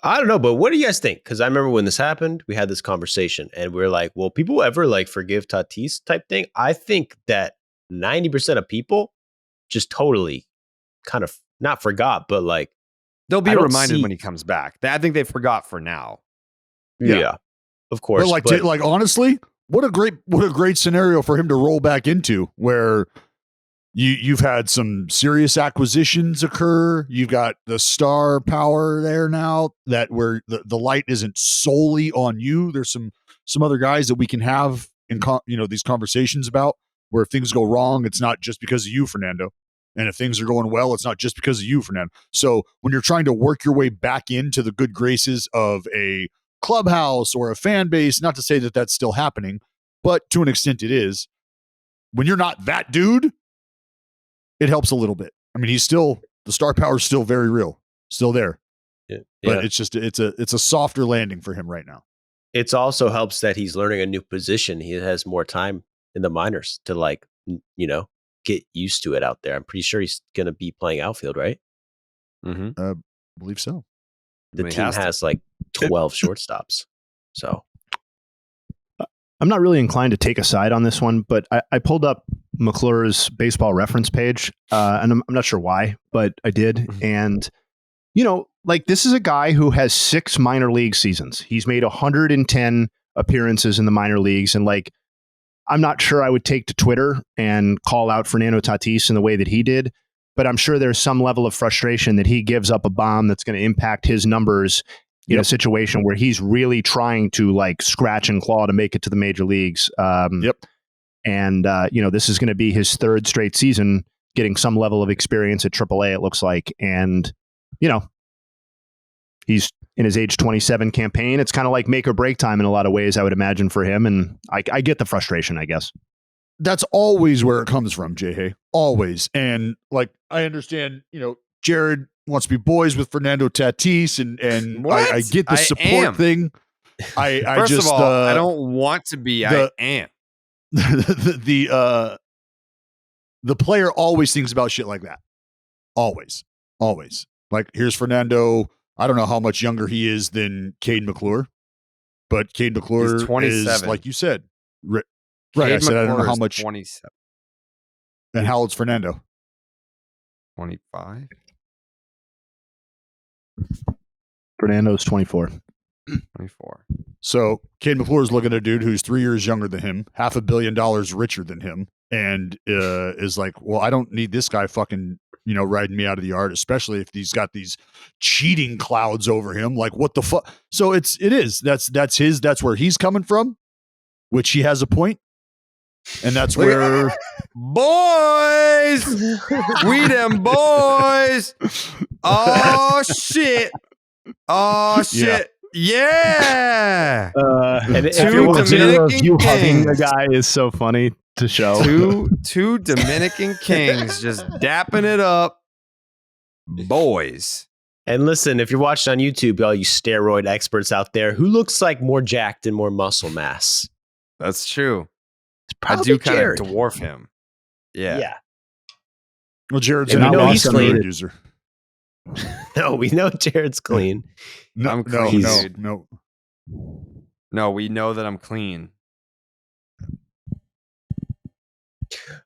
Speaker 3: I don't know, but what do you guys think? Because I remember when this happened, we had this conversation and we are like, will people ever like forgive Tatis type thing? I think that 90% of people just totally kind of not forgot, but like
Speaker 1: they'll be reminded when he comes back. I think they forgot for now.
Speaker 3: Yeah, of course.
Speaker 2: But like honestly, what a great scenario for him to roll back into, where you've had some serious acquisitions occur. You've got the star power there now, that where the light isn't solely on you. There's some other guys that we can have in these conversations about, where if things go wrong, it's not just because of you, Fernando. And if things are going well, it's not just because of you, Fernando. So when you're trying to work your way back into the good graces of a clubhouse or a fan base, not to say that that's still happening, but to an extent it is. When you're not that dude, it helps a little bit. I mean, the star power is still very real, still there.
Speaker 3: Yeah.
Speaker 2: But it's just it's a softer landing for him right now.
Speaker 3: It also helps that he's learning a new position. He has more time in the minors to get used to it out there. I'm pretty sure he's going to be playing outfield, right?
Speaker 1: Mm-hmm.
Speaker 2: I believe so.
Speaker 3: The team has like 12 shortstops. So
Speaker 4: I'm not really inclined to take a side on this one, but I pulled up McClure's baseball reference page, and I'm not sure why, but I did.
Speaker 1: Mm-hmm.
Speaker 4: And, this is a guy who has 6 minor league seasons. He's made 110 appearances in the minor leagues. And I'm not sure I would take to Twitter and call out Fernando Tatis in the way that he did, but I'm sure there's some level of frustration that he gives up a bomb that's going to impact his numbers in a situation where he's really trying to scratch and claw to make it to the major leagues. And this is going to be his 3rd straight season getting some level of experience at AAA, it looks like. And, he's in his age 27 campaign. It's kind of like make or break time in a lot of ways, I would imagine, for him. And I get the frustration, I guess.
Speaker 2: That's always where it comes from, Jay. Always. And I understand, Jared wants to be boys with Fernando Tatis, and I get the support thing.
Speaker 1: First of all, I don't want to be. I am.
Speaker 2: The player always thinks about shit like that. Always. Here's Fernando. I don't know how much younger he is than Cade McClure, but Cade McClure
Speaker 1: He's 27.
Speaker 2: is, like you said, right. I said I don't know how much.
Speaker 1: 27.
Speaker 2: And how old's Fernando?
Speaker 1: 25.
Speaker 4: Fernando's 24.
Speaker 1: 24.
Speaker 2: So Cade McClure is looking at a dude who's 3 years younger than him, $500 million richer than him, and is like, well, I don't need this guy fucking, riding me out of the yard, especially if he's got these cheating clouds over him. Like, what the fuck? So that's where he's coming from, which he has a point. And that's where
Speaker 1: boys, we them boys. Oh shit. Yeah.
Speaker 4: And
Speaker 1: two Dominican
Speaker 4: hugging the
Speaker 1: Kings.
Speaker 4: guy is so funny to show.
Speaker 1: Two Dominican Kings just dapping it up, boys.
Speaker 3: And listen, if you're watching on YouTube, all you steroid experts out there, who looks like more jacked and more muscle mass?
Speaker 1: That's true.
Speaker 3: I
Speaker 1: do kind of dwarf him. Yeah.
Speaker 2: Well, Jared's
Speaker 3: and
Speaker 2: an
Speaker 3: we know he's clean.
Speaker 2: User.
Speaker 3: No, we know Jared's clean.
Speaker 1: I'm clean, dude.
Speaker 2: No.
Speaker 1: No, we know that I'm clean.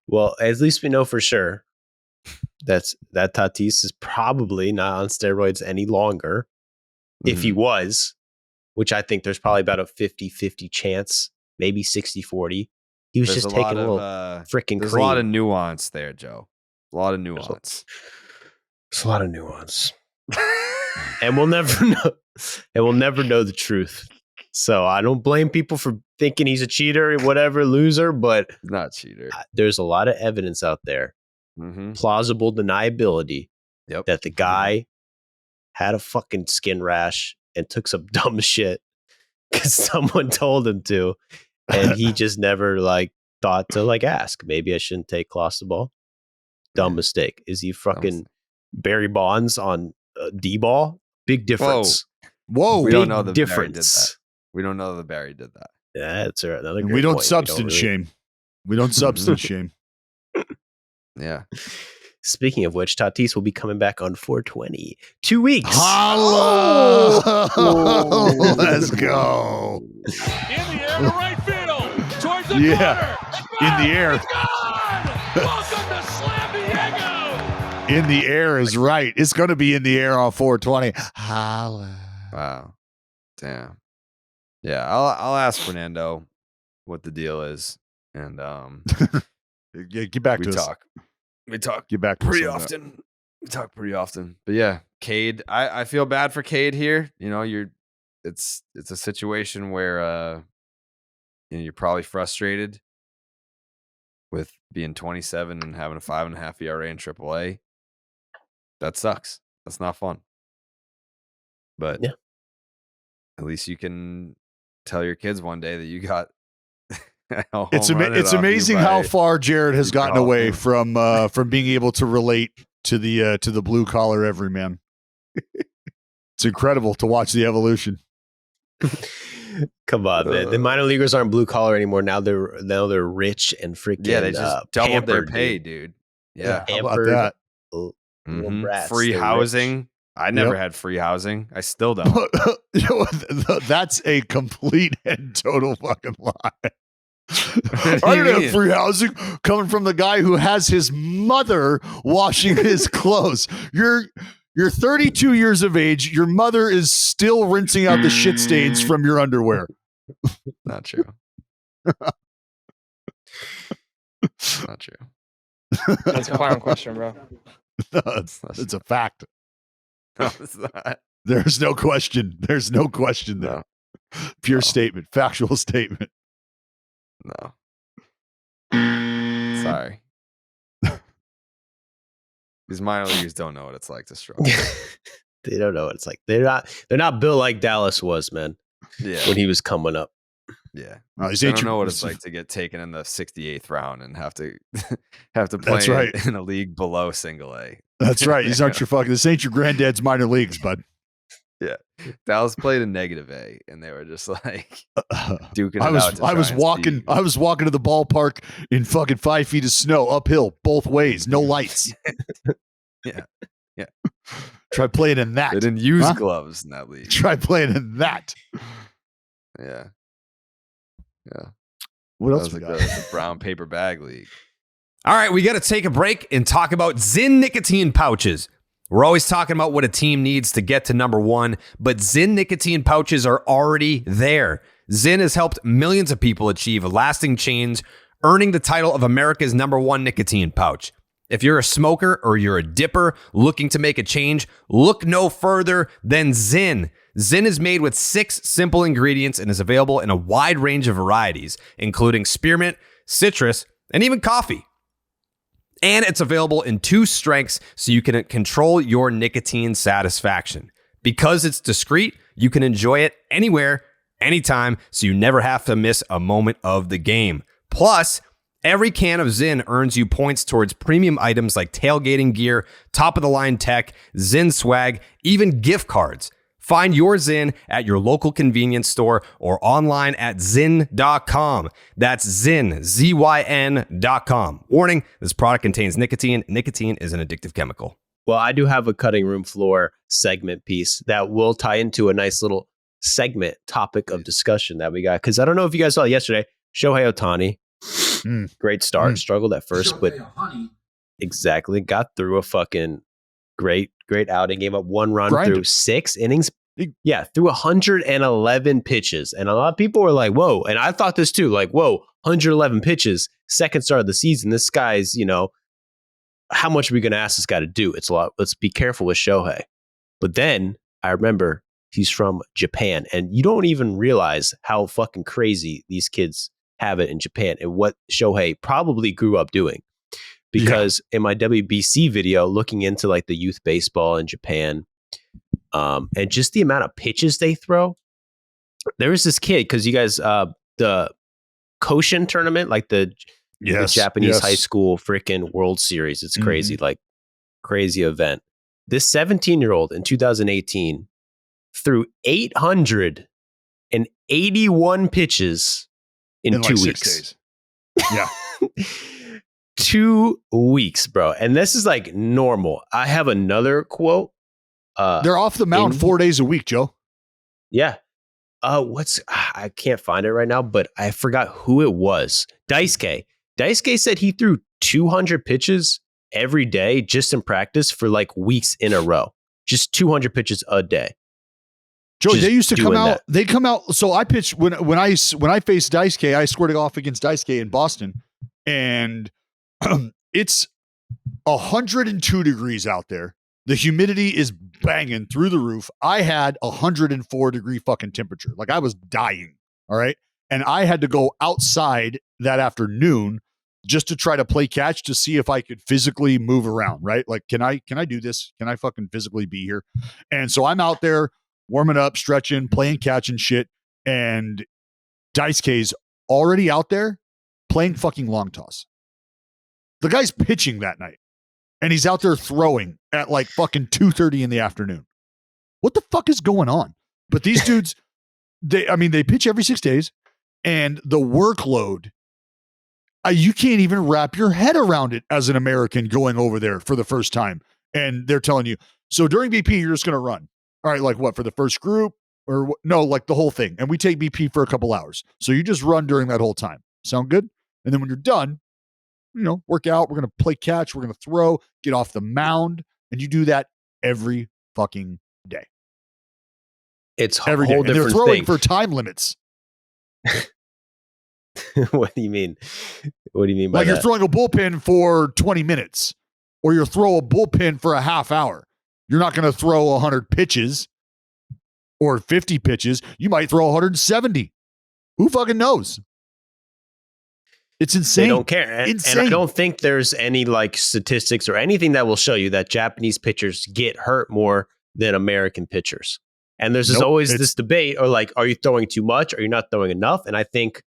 Speaker 3: Well, at least we know for sure that Tatis is probably not on steroids any longer. If he was, which I think there's probably about a 50-50 chance, maybe 60-40. He was just taking a little freaking
Speaker 1: There's
Speaker 3: cream.
Speaker 1: a lot of nuance there, Joe. A lot of nuance.
Speaker 3: There's a lot of nuance. And we'll never know. And we'll never know the truth. So I don't blame people for thinking he's a cheater or whatever, loser, but
Speaker 1: He's not a cheater.
Speaker 3: There's a lot of evidence out there. Plausible deniability that the guy had a fucking skin rash and took some dumb shit because someone told him to. And he just never thought to ask. Maybe I shouldn't take Clostebol. Dumb mistake. Is he fucking Barry Bonds on D-ball? Big difference.
Speaker 2: Whoa.
Speaker 1: We don't know the
Speaker 3: difference.
Speaker 1: We don't know that Barry did that.
Speaker 3: Yeah, that's another.
Speaker 2: And
Speaker 3: great
Speaker 2: we don't
Speaker 3: point.
Speaker 2: substance shame. We don't substance shame.
Speaker 1: Yeah.
Speaker 3: Speaking of which, Tatis will be coming back on 420. 2 weeks.
Speaker 2: Holla!
Speaker 3: Oh.
Speaker 2: Let's go.
Speaker 6: In the air to right field. Towards the
Speaker 2: Yeah.
Speaker 6: corner.
Speaker 2: In the air.
Speaker 6: It's gone. Welcome to Slam Diego.
Speaker 2: In the air is right. It's going to be in the air on 420. Holla.
Speaker 1: Wow. Damn. Yeah, I'll ask Fernando what the deal is, and
Speaker 2: Yeah, get back
Speaker 1: we
Speaker 2: to us.
Speaker 1: talk. We talk
Speaker 2: Get back to
Speaker 1: pretty
Speaker 2: us on that.
Speaker 1: often. We talk pretty often. But yeah, Cade, I feel bad for Cade here. You know, it's a situation where you're probably frustrated with being 27 and having a 5.5 ERA in AAA. That sucks. That's not fun. But
Speaker 3: Yeah.
Speaker 1: at least you can tell your kids one day that you got
Speaker 2: It's amazing how far Jared has gotten away from being able to relate to the blue collar everyman. It's incredible to watch the evolution.
Speaker 3: Come on, man. The minor leaguers aren't blue collar anymore. Now they're rich and freaking
Speaker 1: they just doubled their
Speaker 3: pampered,
Speaker 1: pay,
Speaker 3: dude.
Speaker 1: dude. Yeah.
Speaker 2: How about
Speaker 3: Pampered
Speaker 2: that?
Speaker 3: little
Speaker 1: Mhm.
Speaker 3: brats.
Speaker 1: Free
Speaker 3: They're
Speaker 1: housing. I never
Speaker 2: Yep.
Speaker 1: had free housing. I still don't.
Speaker 2: That's a complete and total fucking lie.
Speaker 1: do
Speaker 2: I
Speaker 1: you
Speaker 2: didn't
Speaker 1: mean?
Speaker 2: have free housing coming from the guy who has his mother washing his clothes. You're 32 years of age. Your mother is still rinsing out the shit stains from your underwear.
Speaker 1: Not true. Not true.
Speaker 7: That's a clown question, bro.
Speaker 2: It's a fact.
Speaker 1: No, it's not.
Speaker 2: There's no question. There's no question there.
Speaker 1: No.
Speaker 2: Pure
Speaker 1: No.
Speaker 2: statement. Factual statement.
Speaker 1: No. Sorry. These minor leaguers don't know what it's like to struggle.
Speaker 3: They don't know what it's like. They're not built like Dallas was, man,
Speaker 1: Yeah.
Speaker 3: when he was coming up.
Speaker 1: Yeah.
Speaker 2: These
Speaker 1: They
Speaker 2: ain't
Speaker 1: don't
Speaker 2: your-
Speaker 1: know what it's like to get taken in the 68th round and have to play
Speaker 2: That's right.
Speaker 1: in a league below single A.
Speaker 2: That's right. These aren't your fucking. This ain't your granddad's minor leagues, bud.
Speaker 1: Dallas played in negative A, and they were just like duking it
Speaker 2: I was
Speaker 1: out.
Speaker 2: I was walking to the ballpark in fucking 5 feet of snow uphill both ways, no lights.
Speaker 1: Yeah.
Speaker 2: Try playing in that.
Speaker 1: They didn't use
Speaker 2: Huh?
Speaker 1: gloves in that league.
Speaker 2: Try playing in that.
Speaker 1: Yeah.
Speaker 2: What
Speaker 1: That
Speaker 2: else
Speaker 1: was
Speaker 2: we
Speaker 1: like
Speaker 2: got?
Speaker 1: the brown paper bag league. All right, we got to take a break and talk about Zyn nicotine pouches. We're always talking about what a team needs to get to number one, but Zyn nicotine pouches are already there. Zyn has helped millions of people achieve a lasting change, earning the title of America's number one nicotine pouch. If you're a smoker or you're a dipper looking to make a change, look no further than Zyn. Zyn is made with 6 simple ingredients and is available in a wide range of varieties, including spearmint, citrus, and even coffee. And it's available in 2 strengths so you can control your nicotine satisfaction. Because it's discreet, you can enjoy it anywhere, anytime, so you never have to miss a moment of the game. Plus, every can of Zyn earns you points towards premium items like tailgating gear, top-of-the-line tech, Zyn swag, even gift cards. Find your Zyn at your local convenience store or online at Zyn.com. That's Zyn, ZYN.com. Warning, this product contains nicotine. Nicotine is an addictive chemical.
Speaker 3: Well, I do have a cutting room floor segment piece that will tie into a nice little segment topic of discussion that we got. Because I don't know if you guys saw it yesterday, Shohei Ohtani, great start, struggled at first, but exactly got through a fucking great outing, gave up 1 run
Speaker 2: Grinded.
Speaker 3: through 6 innings. Yeah, through 111 pitches. And a lot of people were like, whoa. And I thought this too, like, whoa, 111 pitches, second start of the season. This guy's, how much are we going to ask this guy to do? It's a lot. Let's be careful with Shohei. But then I remember he's from Japan, and you don't even realize how fucking crazy these kids have it in Japan and what Shohei probably grew up doing. Because in my WBC video, looking into like the youth baseball in Japan, and just the amount of pitches they throw, there was this kid, because you guys, the Koshin tournament, like the Japanese high school freaking World Series, it's crazy, like crazy event. This 17-year-old in 2018 threw 800 and 81 pitches in 2
Speaker 2: like 6
Speaker 3: weeks.
Speaker 2: days. Yeah.
Speaker 3: 2 weeks, bro. And this is like normal. I have another quote.
Speaker 2: They're off the mound 4 days a week, Joe.
Speaker 3: Yeah. I can't find it right now, but I forgot who it was. Daisuke said he threw 200 pitches every day just in practice for like weeks in a row. Just 200 pitches a day.
Speaker 2: Joey,
Speaker 3: Just
Speaker 2: they used to come
Speaker 3: doing
Speaker 2: out.
Speaker 3: that.
Speaker 2: They come out. So I pitched when I faced Daisuke, I squared it off against Daisuke in Boston, and it's 102 degrees out there. The humidity is banging through the roof. I had 104 degree fucking temperature. Like I was dying. All right. And I had to go outside that afternoon just to try to play catch to see if I could physically move around. Right. Like, can I do this? Can I fucking physically be here? And so I'm out there warming up, stretching, playing catch and shit. And Daisuke's already out there playing fucking long toss. The guy's pitching that night. And he's out there throwing at like fucking 2:30 in the afternoon. What the fuck is going on? But these dudes, they pitch every 6 days, and the workload, you can't even wrap your head around it as an American going over there for the first time. And they're telling you, so during BP, you're just going to run. All right, like what, for the first group? Or no, like the whole thing. And we take BP for a couple hours. So you just run during that whole time. Sound good? And then when you're done, work out, we're going to play catch, we're going to throw, get off the mound, and you do that every fucking day.
Speaker 3: It's a
Speaker 2: Every
Speaker 3: whole
Speaker 2: day. And they're
Speaker 3: different
Speaker 2: throwing
Speaker 3: thing.
Speaker 2: for time limits.
Speaker 3: What do you mean? What do you mean by
Speaker 2: Like
Speaker 3: that?
Speaker 2: you're throwing a bullpen for 20 minutes, or you'll throw a bullpen for a half hour. You're not going to throw 100 pitches or 50 pitches. You might throw 170. Who fucking knows? It's insane.
Speaker 3: They don't care. And I don't think there's any like statistics or anything that will show you that Japanese pitchers get hurt more than American pitchers. And there's always this debate, or like, are you throwing too much? Are you not throwing enough? And I think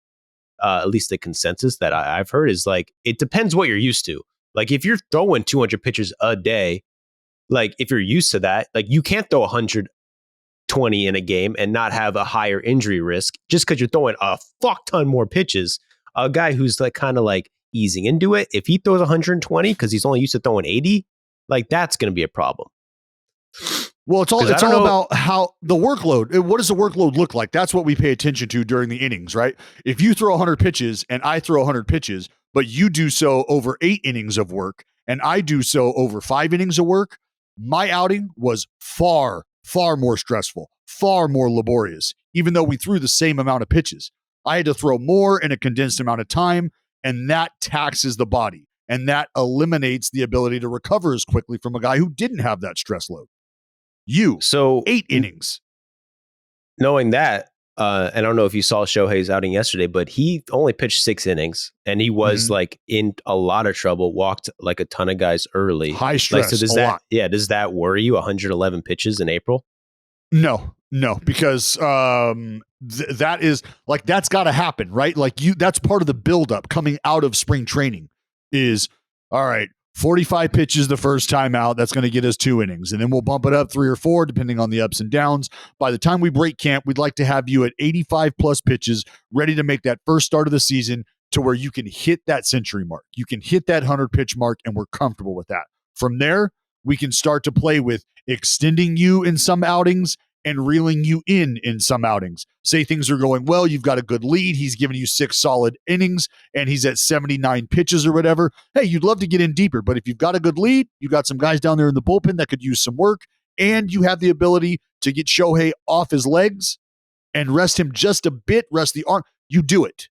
Speaker 3: at least the consensus that I've heard is like, it depends what you're used to. Like if you're throwing 200 pitches a day, like if you're used to that, like you can't throw 120 in a game and not have a higher injury risk just because you're throwing a fuck ton more pitches. A guy who's like kind of like easing into it, if he throws 120 because he's only used to throwing 80, like that's going to be a problem.
Speaker 2: Well, it's all about how the workload. What does the workload look like? That's what we pay attention to during the innings, right? If you throw 100 pitches and I throw 100 pitches, but you do so over 8 innings of work and I do so over 5 innings of work, my outing was far, far more stressful, far more laborious, even though we threw the same amount of pitches. I had to throw more in a condensed amount of time, and that taxes the body, and that eliminates the ability to recover as quickly from a guy who didn't have that stress load. So 8 innings.
Speaker 3: Knowing that, and I don't know if you saw Shohei's outing yesterday, but he only pitched 6 innings, and he was like in a lot of trouble, walked like a ton of guys early.
Speaker 2: High stress,
Speaker 3: does that worry you, 111 pitches in April?
Speaker 2: No, because that is like, that's got to happen, right? Like that's part of the buildup coming out of spring training is, all right, 45 pitches the first time out. That's going to get us 2 innings. And then we'll bump it up 3 or 4, depending on the ups and downs. By the time we break camp, we'd like to have you at 85 plus pitches, ready to make that first start of the season to where you can hit that century mark. You can hit that 100 pitch mark, and we're comfortable with that. From there, we can start to play with extending you in some outings and reeling you in some outings. Say things are going well, you've got a good lead, he's given you 6 solid innings, and he's at 79 pitches or whatever. Hey, you'd love to get in deeper, but if you've got a good lead, you got some guys down there in the bullpen that could use some work, and you have the ability to get Shohei off his legs and rest him just a bit, rest the arm, you do it.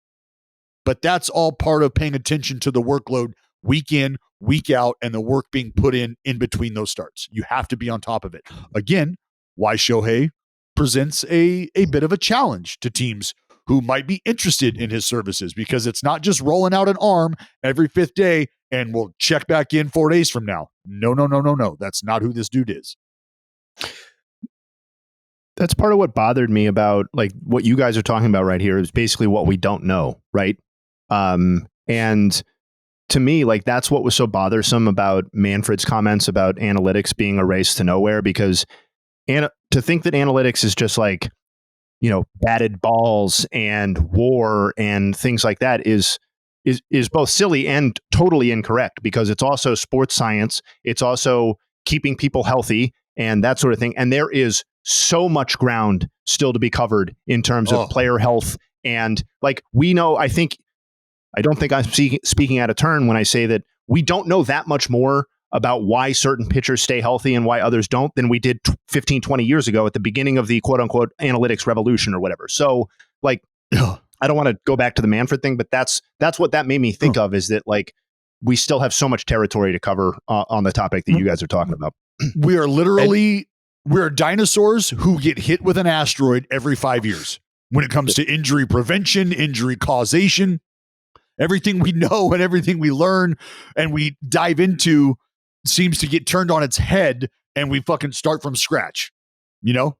Speaker 2: But that's all part of paying attention to the workload week in, week out, and the work being put in between those starts. You have to be on top of it. Again, why Shohei presents a bit of a challenge to teams who might be interested in his services, because it's not just rolling out an arm every 5th day and we'll check back in 4 days from now. No. That's not who this dude is.
Speaker 4: That's part of what bothered me about like what you guys are talking about right here is basically what we don't know, right? And to me, like that's what was so bothersome about Manfred's comments about analytics being a race to nowhere, because to think that analytics is just like batted balls and WAR and things like that is both silly and totally incorrect, because it's also sports science. It's also keeping people healthy and that sort of thing. And there is so much ground still to be covered in terms of player health. And like we know, I don't think I'm speaking out of turn when I say that we don't know that much more about why certain pitchers stay healthy and why others don't than we did 15, 20 years ago at the beginning of the quote unquote analytics revolution or whatever. So like, I don't want to go back to the Manfred thing, but that's what that made me think of, is that like we still have so much territory to cover on the topic that you guys are talking about.
Speaker 2: We are literally, we're dinosaurs who get hit with an asteroid every 5 years when it comes to injury prevention, injury causation. Everything we know and everything we learn and we dive into seems to get turned on its head, and we fucking start from scratch.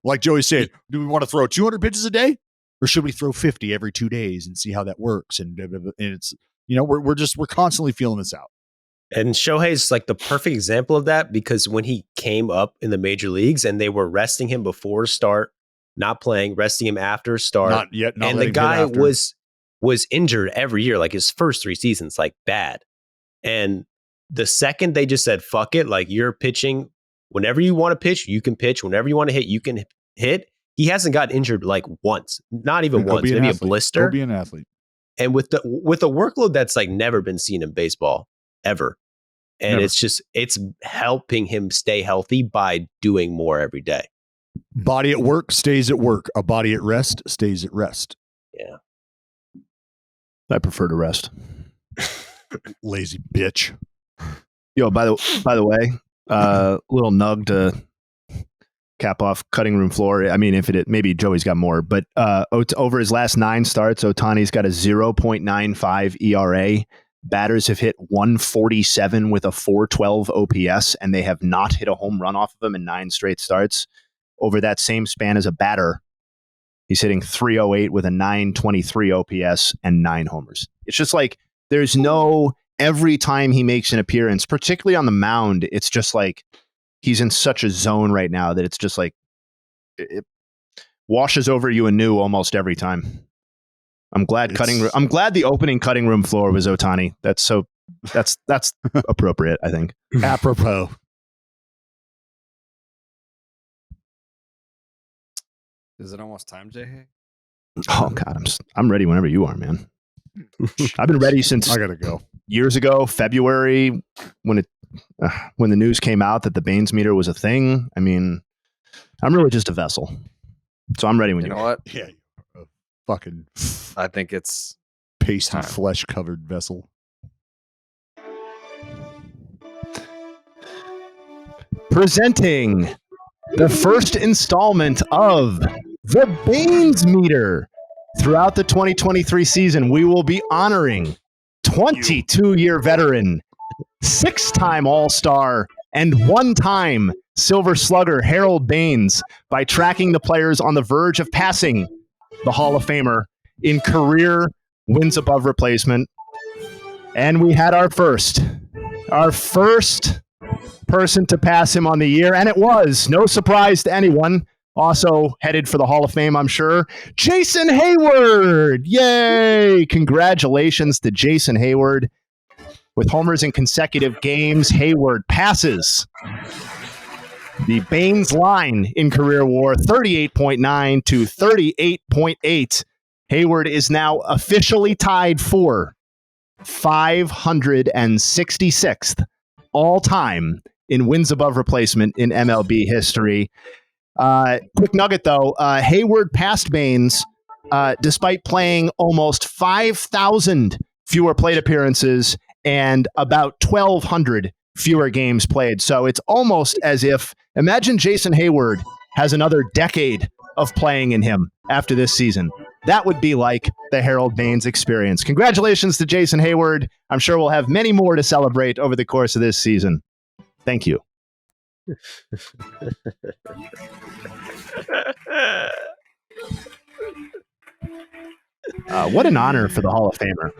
Speaker 2: Like Joey said, do we want to throw 200 pitches a day, or should we throw 50 every 2 days and see how that works? And it's, we're constantly feeling this out.
Speaker 3: And Shohei's like the perfect example of that, because when he came up in the major leagues and they were resting him before start, not playing, resting him after start.
Speaker 2: Not yet.
Speaker 3: And the guy was injured every year, like his first 3 seasons, like bad. And the second they just said, fuck it, like you're pitching whenever you want to pitch, you can pitch. Whenever you want to hit, you can hit. He hasn't got injured like once, not even once, maybe a blister.
Speaker 2: Go be an athlete.
Speaker 3: And with a workload that's like never been seen in baseball ever. And it's helping him stay healthy by doing more every day.
Speaker 2: Body at work stays at work. A body at rest stays at rest.
Speaker 3: Yeah.
Speaker 4: I prefer to rest.
Speaker 2: Lazy bitch.
Speaker 4: Yo, by the way, little nug to cap off cutting room floor. I mean, maybe Joey's got more, but over his last 9 starts, Ohtani's got a 0.95 ERA. Batters have hit 147 with a 412 OPS, and they have not hit a home run off of him in 9 straight starts. Over that same span as a batter, he's hitting 308 with a 923 OPS and 9 homers. It's just like every time he makes an appearance, particularly on the mound, it's just like he's in such a zone right now that it's just like it washes over you anew almost every time. I'm glad the opening cutting room floor was Ohtani. That's appropriate, I think.
Speaker 2: Apropos.
Speaker 1: Is it almost time, Jay?
Speaker 4: Oh God, I'm ready whenever you are, man. I've been ready since
Speaker 2: I gotta go.
Speaker 4: Years ago, February, when the news came out that the Baines Meter was a thing. I mean, I'm really just a vessel, so I'm ready when you
Speaker 1: know what?
Speaker 2: Yeah, fucking.
Speaker 1: I think it's
Speaker 2: pasty flesh covered vessel.
Speaker 4: Presenting the first installment of the Baines Meter. Throughout the 2023 season, we will be honoring 22-year veteran, 6-time All-Star, and 1-time Silver Slugger Harold Baines by tracking the players on the verge of passing the Hall of Famer in career wins above replacement. And we had our first person to pass him on the year, and it was, no surprise to anyone, also headed for the Hall of Fame, I'm sure, Jason Hayward. Yay! Congratulations to Jason Hayward. With homers in consecutive games, Hayward passes the Baines line in career WAR, 38.9 to 38.8. Hayward is now officially tied for 566th all-time in wins above replacement in MLB history. Quick nugget, though. Hayward passed Baines despite playing almost 5,000 fewer plate appearances and about 1,200 fewer games played. So it's almost as if, imagine Jason Hayward has another decade of playing in him after this season. That would be like the Harold Baines experience. Congratulations to Jason Hayward. I'm sure we'll have many more to celebrate over the course of this season. Thank you. What an honor for the Hall of Famer.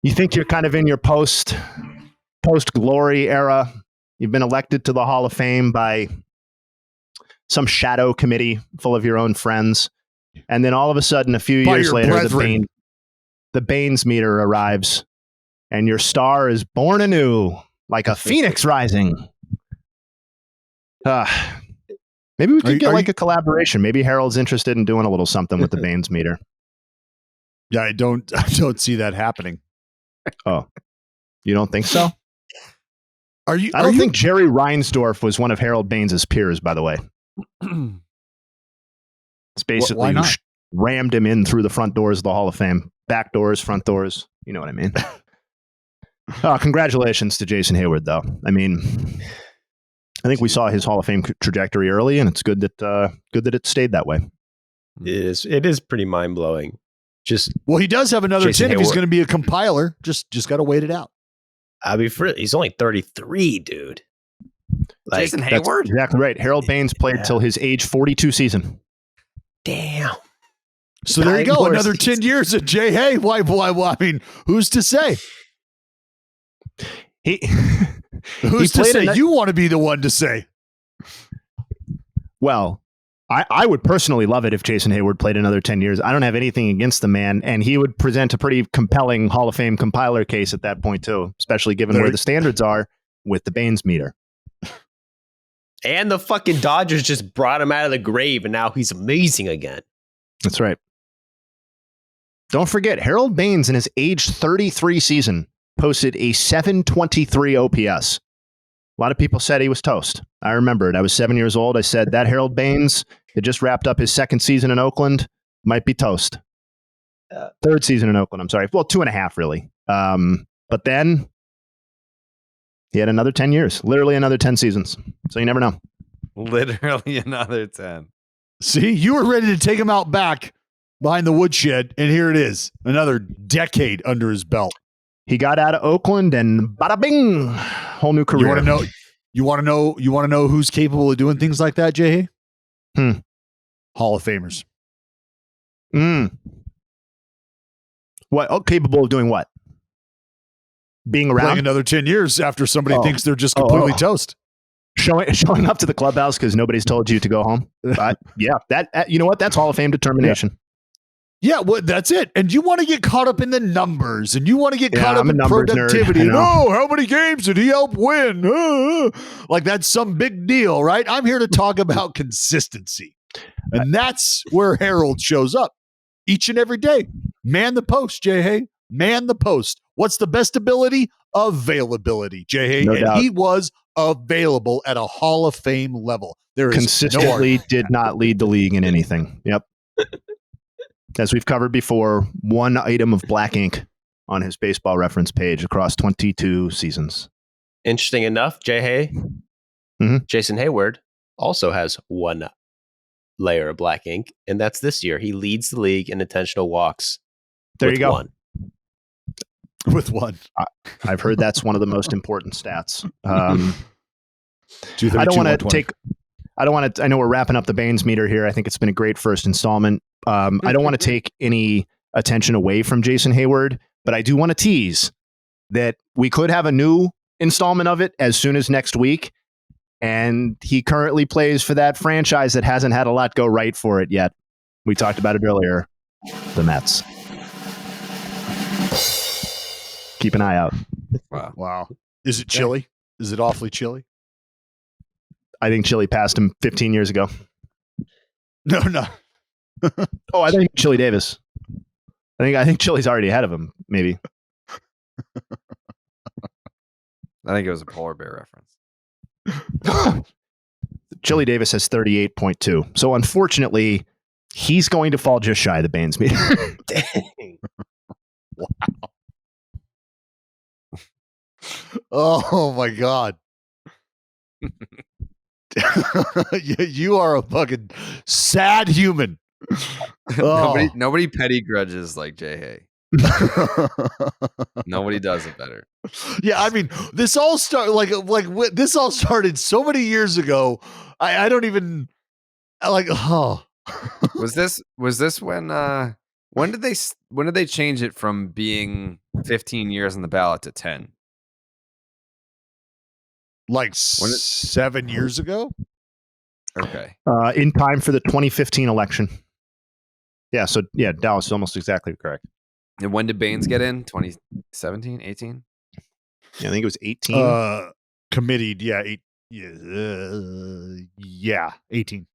Speaker 4: You think you're kind of in your post-glory era. You've been elected to the Hall of Fame by some shadow committee full of your own friends. And then all of a sudden, a few
Speaker 2: By
Speaker 4: years
Speaker 2: your
Speaker 4: later,
Speaker 2: brethren.
Speaker 4: the Baines meter arrives and your star is born anew like a phoenix rising. Maybe we could get like a collaboration. Maybe Harold's interested in doing a little something with the Baines meter.
Speaker 2: Yeah, I don't see that happening.
Speaker 4: Oh, you don't think so?
Speaker 2: I
Speaker 4: I don't think Jerry Reinsdorf was one of Harold Baines' peers, by the way. It's basically
Speaker 2: why not?
Speaker 4: rammed him in through the front doors of the Hall of Fame. Back doors, front doors. You know what I mean? Congratulations to Jason Hayward, though. I mean, I think we saw his Hall of Fame trajectory early, and it's good that it stayed that way.
Speaker 3: It is pretty mind blowing.
Speaker 2: Well, he does have another
Speaker 3: Jason
Speaker 2: 10 if he's
Speaker 3: Hayward.
Speaker 2: going to be a compiler. Just got to wait it out.
Speaker 3: I mean, he's only 33, dude. Like,
Speaker 1: Jason
Speaker 4: That's
Speaker 1: Hayward?
Speaker 4: exactly right. Harold Baines played till his age 42 season.
Speaker 3: damn.
Speaker 2: So there you go.
Speaker 3: More
Speaker 2: Another
Speaker 3: seasons.
Speaker 2: 10 years of Jay Hay. Why? I mean, who's to say?
Speaker 4: He
Speaker 2: Who's to
Speaker 4: played
Speaker 2: say?
Speaker 4: in that-
Speaker 2: You want to be the one to say.
Speaker 4: Well, I would personally love it if Jason Hayward played another 10 years. I don't have anything against the man, and he would present a pretty compelling Hall of Fame compiler case at that point, too, especially given where the standards are with the Baines meter.
Speaker 3: And the fucking Dodgers just brought him out of the grave, and now he's amazing again.
Speaker 4: That's right. Don't forget, Harold Baines in his age 33 season posted a 723 OPS. A lot of people said he was toast. I remember it. I was 7 years old. I said that Harold Baines had just wrapped up his second season in Oakland. Might be toast. Third season in Oakland, I'm sorry. Well, 2.5 really. But then he had another 10 years, literally another 10 seasons. So you never know.
Speaker 1: Literally another 10.
Speaker 2: See, you were ready to take him out back behind the woodshed, and here it is, another decade under his belt.
Speaker 4: He got out of Oakland and bada bing, whole new career.
Speaker 2: You want to know who's capable of doing things like that, Jay? Hall of Famers.
Speaker 4: What? Oh, capable of doing what? Being
Speaker 2: Playing
Speaker 4: around,
Speaker 2: another 10 years after somebody thinks they're just completely toast.
Speaker 4: showing up to the clubhouse because nobody's told you to go home. Yeah, that you know what? That's Hall of Fame determination.
Speaker 2: Yeah, well, that's it. And you want to get caught up in the numbers, and you want to get caught up
Speaker 4: I'm a
Speaker 2: in
Speaker 4: numbers nerd,
Speaker 2: productivity.
Speaker 4: I
Speaker 2: And,
Speaker 4: know.
Speaker 2: how many games did he help win? Like that's some big deal, right? I'm here to talk about consistency. And that's where Harold shows up each and every day. Man the post, Jay Hay. Man the post. What's the best ability? Availability, Jay Hay.
Speaker 4: No
Speaker 2: and
Speaker 4: doubt.
Speaker 2: he was available at a Hall of Fame level. There is
Speaker 4: Consistently did not lead the league in anything. Yep. As we've covered before, one item of black ink on his baseball reference page across 22 seasons.
Speaker 3: Interesting enough, Jay Hay, Jason Hayward also has one layer of black ink, and that's this year. He leads the league in intentional walks.
Speaker 4: There
Speaker 3: with
Speaker 4: you go.
Speaker 3: One.
Speaker 2: with one.
Speaker 4: I've heard that's one of the most important stats. I
Speaker 2: 232,
Speaker 4: don't want to
Speaker 2: 120.
Speaker 4: I know we're wrapping up the Baines meter here. I think it's been a great first installment. I don't want to take any attention away from Jason Hayward, but I do want to tease that we could have a new installment of it as soon as next week. And he currently plays for that franchise that hasn't had a lot go right for it yet. We talked about it earlier. The Mets. Keep an eye out.
Speaker 2: Wow. Is it chilly? Is it awfully chilly?
Speaker 4: I think Chili passed him 15 years ago.
Speaker 2: No.
Speaker 4: Oh, I think Chili Davis. I think Chili's already ahead of him, maybe.
Speaker 1: I think it was a polar bear reference.
Speaker 4: Chili Davis has 38.2. So unfortunately, he's going to fall just shy of the Baines meter.
Speaker 3: Dang.
Speaker 2: Oh my God. You are a fucking sad human. Oh.
Speaker 1: Nobody petty grudges like Jay Hay. Nobody does it better.
Speaker 2: Yeah, I mean, this all this all started so many years ago. I don't even like. Oh,
Speaker 1: Was this when did they change it from being 15 years on the ballot to 10?
Speaker 2: like 7 years ago.
Speaker 1: Okay.
Speaker 4: In time for the 2015 election. Yeah, so yeah, Dallas is almost exactly correct.
Speaker 1: And when did Baines get in? 2017, 18?
Speaker 4: Yeah, I think it was 18.
Speaker 2: Committed, yeah, 18.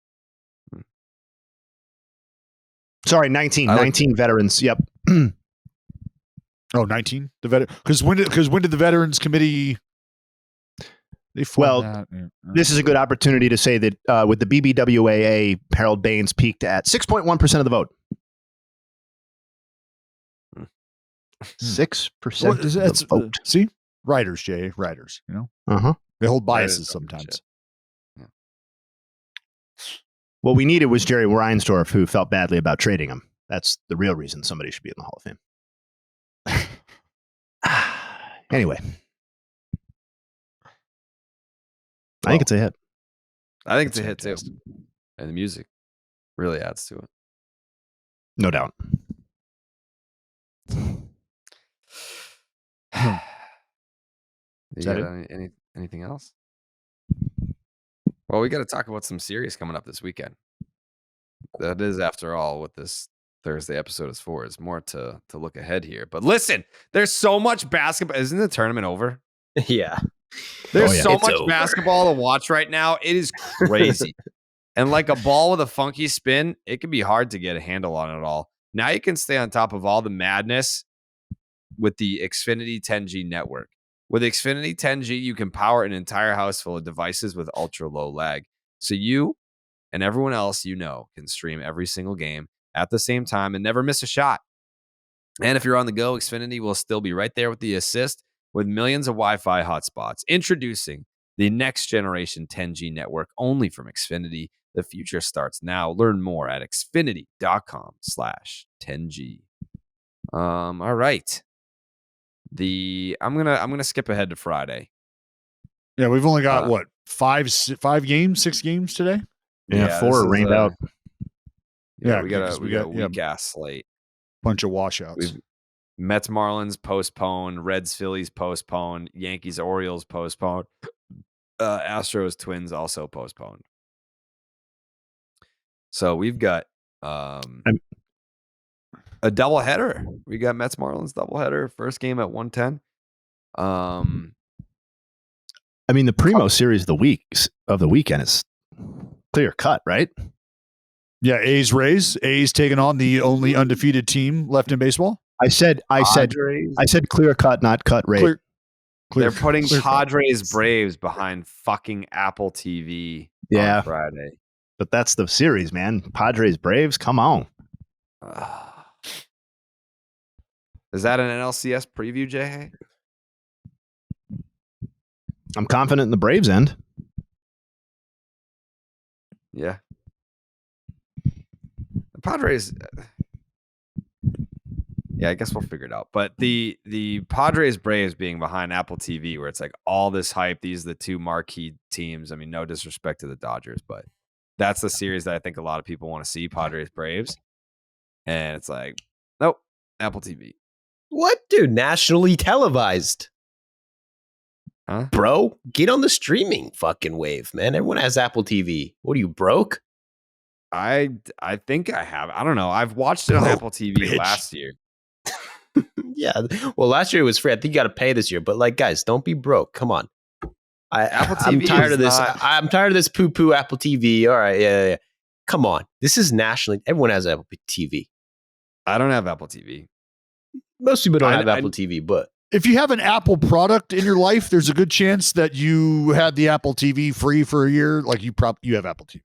Speaker 4: Sorry, 19. 19 veterans. Yep.
Speaker 2: Oh, 19? Because when did the Veterans Committee? They formed that.
Speaker 4: This is a good opportunity to say that with the BBWAA, Harold Baines peaked at 6.1% of the vote. 6% of the vote.
Speaker 2: See? Writers, Jay. Writers, you know?
Speaker 4: Uh-huh.
Speaker 2: They hold biases sometimes.
Speaker 1: Yeah.
Speaker 4: What we needed was Jerry Reinsdorf, who felt badly about trading him. That's the real reason somebody should be in the Hall of Fame. Anyway. I think it's a hit.
Speaker 1: I think it's a hit too. And the music really adds to it.
Speaker 4: No doubt.
Speaker 1: You got anything else? Well, we got to talk about some series coming up this weekend. That is, after all, what this Thursday episode is for. Is more to look ahead here. But listen, there's so much basketball. Isn't the tournament over?
Speaker 3: Yeah.
Speaker 1: There's so
Speaker 3: It's
Speaker 1: much
Speaker 3: over.
Speaker 1: basketball to watch right now. It is crazy. And like a ball with a funky spin, it can be hard to get a handle on it all. Now you can stay on top of all the madness with the Xfinity 10G network. With Xfinity 10G, you can power an entire house full of devices with ultra low lag. So you and everyone else you know can stream every single game at the same time and never miss a shot. And if you're on the go, Xfinity will still be right there with the assist with millions of Wi-Fi hotspots. Introducing the next generation 10G network only from Xfinity. The future starts now. Learn more at xfinity.com/10G. All right. I'm gonna skip ahead to Friday.
Speaker 2: Yeah, we've only got what 6 games today.
Speaker 4: Yeah, 4 are rained out.
Speaker 1: Yeah, we got a weak ass slate.
Speaker 2: Bunch of washouts.
Speaker 1: Mets Marlins postponed, Reds Phillies postponed, Yankees Orioles postponed, Astros Twins also postponed. So we've got a doubleheader. We got Mets Marlins doubleheader. First game at 1:10.
Speaker 4: I mean, the Primo series of the weekend is clear cut, right?
Speaker 2: Yeah, A's Rays. A's taking on the only undefeated team left in baseball.
Speaker 4: I said clear cut, not cut rate.
Speaker 1: They're putting Padres Braves behind fucking Apple TV on Friday.
Speaker 4: But that's the series, man. Padres Braves, come on.
Speaker 1: Is that an NLCS preview, Jay?
Speaker 4: I'm confident in the Braves end.
Speaker 1: Yeah. The Padres. Yeah, I guess we'll figure it out. But the Padres Braves being behind Apple TV, where it's like all this hype, these are the two marquee teams. I mean, no disrespect to the Dodgers, but that's the series that I think a lot of people want to see, Padres Braves. And it's like, nope, Apple TV.
Speaker 3: What, dude? Nationally televised.
Speaker 1: Huh?
Speaker 3: Bro, get on the streaming fucking wave, man. Everyone has Apple TV. What are you, broke?
Speaker 1: I think I have. I don't know. I've watched it on Apple TV last year.
Speaker 3: Yeah. Well, last year it was free. I think you got to pay this year. But like, guys, don't be broke. Come on.
Speaker 1: Apple TV
Speaker 3: I'm tired of this.
Speaker 1: not...
Speaker 3: I'm tired of this poo-poo Apple TV. All right. Yeah. Come on. This is nationally. Everyone has Apple TV.
Speaker 1: I don't have Apple TV.
Speaker 3: Most people don't have Apple TV, but
Speaker 2: if you have an Apple product in your life, there's a good chance that you had the Apple TV free for a year. Like you have Apple TV.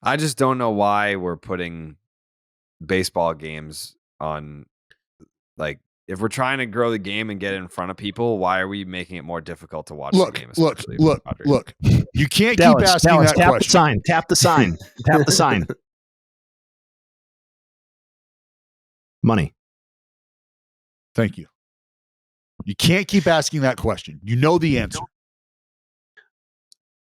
Speaker 1: I just don't know why we're putting baseball games on. Like, if we're trying to grow the game and get it in front of people, why are we making it more difficult to watch the game?
Speaker 2: Look. You can't
Speaker 4: Dallas,
Speaker 2: keep asking that
Speaker 4: tap
Speaker 2: question.
Speaker 4: Tap the sign. Tap the sign. Money.
Speaker 2: Thank you. You can't keep asking that question. You know the answer.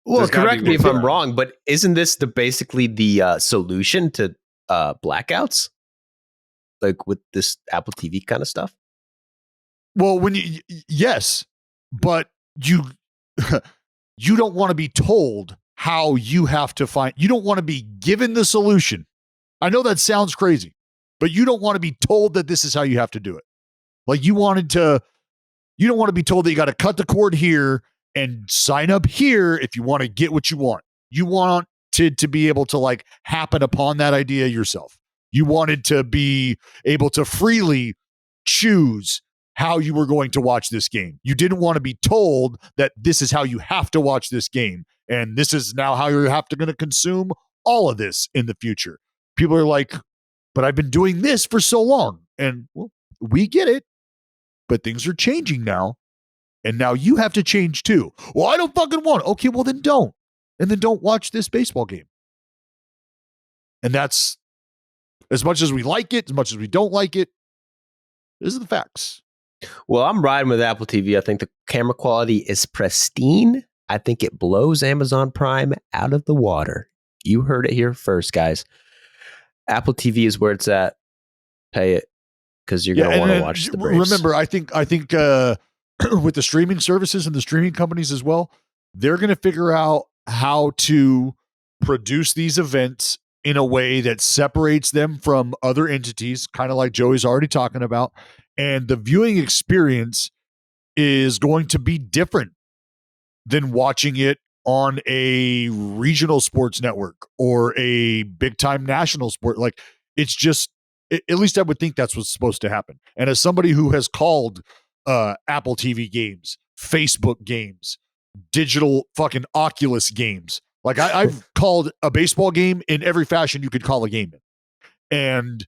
Speaker 3: Well, correct me if I'm wrong, but isn't this basically the solution to blackouts? Like with this Apple TV kind of stuff?
Speaker 2: Well, yes, but you you don't want to be told how you have to find, you don't want to be given the solution. I know that sounds crazy, but you don't want to be told that this is how you have to do it. Like you don't want to be told that you got to cut the cord here and sign up here if you want to get what you want. You want to be able to like happen upon that idea yourself. You wanted to be able to freely choose how you were going to watch this game. You didn't want to be told that this is how you have to watch this game. And this is now how you're going to consume all of this in the future. People are like, but I've been doing this for so long. And well, we get it, but things are changing now. And now you have to change too. Well, I don't fucking want it. Okay, well then don't. And then don't watch this baseball game. And that's, as much as we like it, as much as we don't like it, these are the facts.
Speaker 3: Well, I'm riding with Apple TV. I think the camera quality is pristine. I think it blows Amazon Prime out of the water. You heard it here first, guys. Apple TV is where it's at. Pay it because you're going to want to watch the Braves.
Speaker 2: Remember, I think with the streaming services and the streaming companies as well, they're going to figure out how to produce these events in a way that separates them from other entities, kind of like Joey's already talking about. And the viewing experience is going to be different than watching it on a regional sports network or a big time national sport. Like it's just, at least I would think that's what's supposed to happen. And as somebody who has called Apple TV games, Facebook games, digital fucking Oculus games, like I've called a baseball game in every fashion you could call a game in. And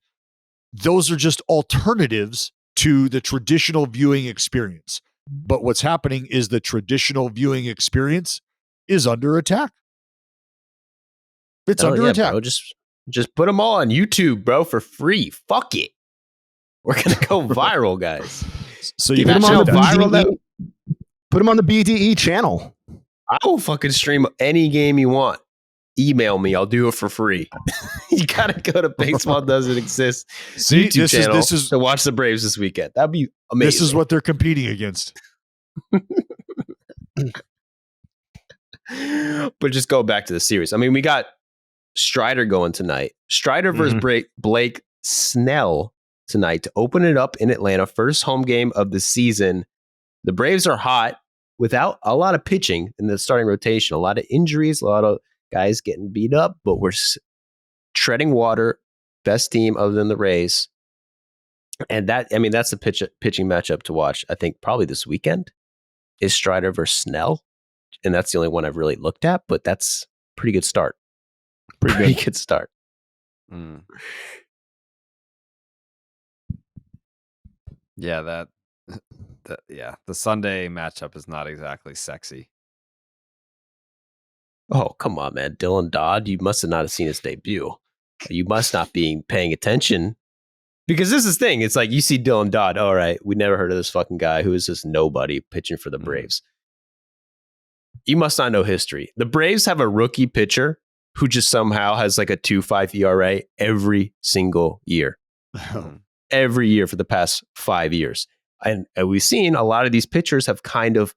Speaker 2: those are just alternatives to the traditional viewing experience. But what's happening is the traditional viewing experience is under attack. It's under attack.
Speaker 3: Bro, just put them all on YouTube, bro, for free. Fuck it. We're going to go viral, guys.
Speaker 2: So you
Speaker 4: put them on the
Speaker 3: viral
Speaker 4: BDE, put them on the BDE channel.
Speaker 3: I will fucking stream any game you want. Email me. I'll do it for free. You got to go to Baseball Doesn't Exist YouTube channel to watch the Braves this weekend. That'd be amazing.
Speaker 2: This is what they're competing against.
Speaker 3: But just go back to the series. I mean, we got Strider going tonight. Strider versus Blake Snell tonight to open it up in Atlanta. First home game of the season. The Braves are hot without a lot of pitching in the starting rotation. A lot of injuries, a lot of guys getting beat up, but we're treading water. Best team other than the Rays. And that's the pitching matchup to watch. I think probably this weekend is Strider versus Snell. And that's the only one I've really looked at, but that's a pretty good start. Pretty good start.
Speaker 1: Yeah, the Sunday matchup is not exactly sexy.
Speaker 3: Oh, come on, man. Dylan Dodd, you must have not seen his debut. You must not be paying attention. Because this is the thing. It's like you see Dylan Dodd. All right, we never heard of this fucking guy. Who is this nobody pitching for the Braves? You must not know history. The Braves have a rookie pitcher who just somehow has like a 2.5 ERA every single year. Every year for the past 5 years. And we've seen a lot of these pitchers have kind of,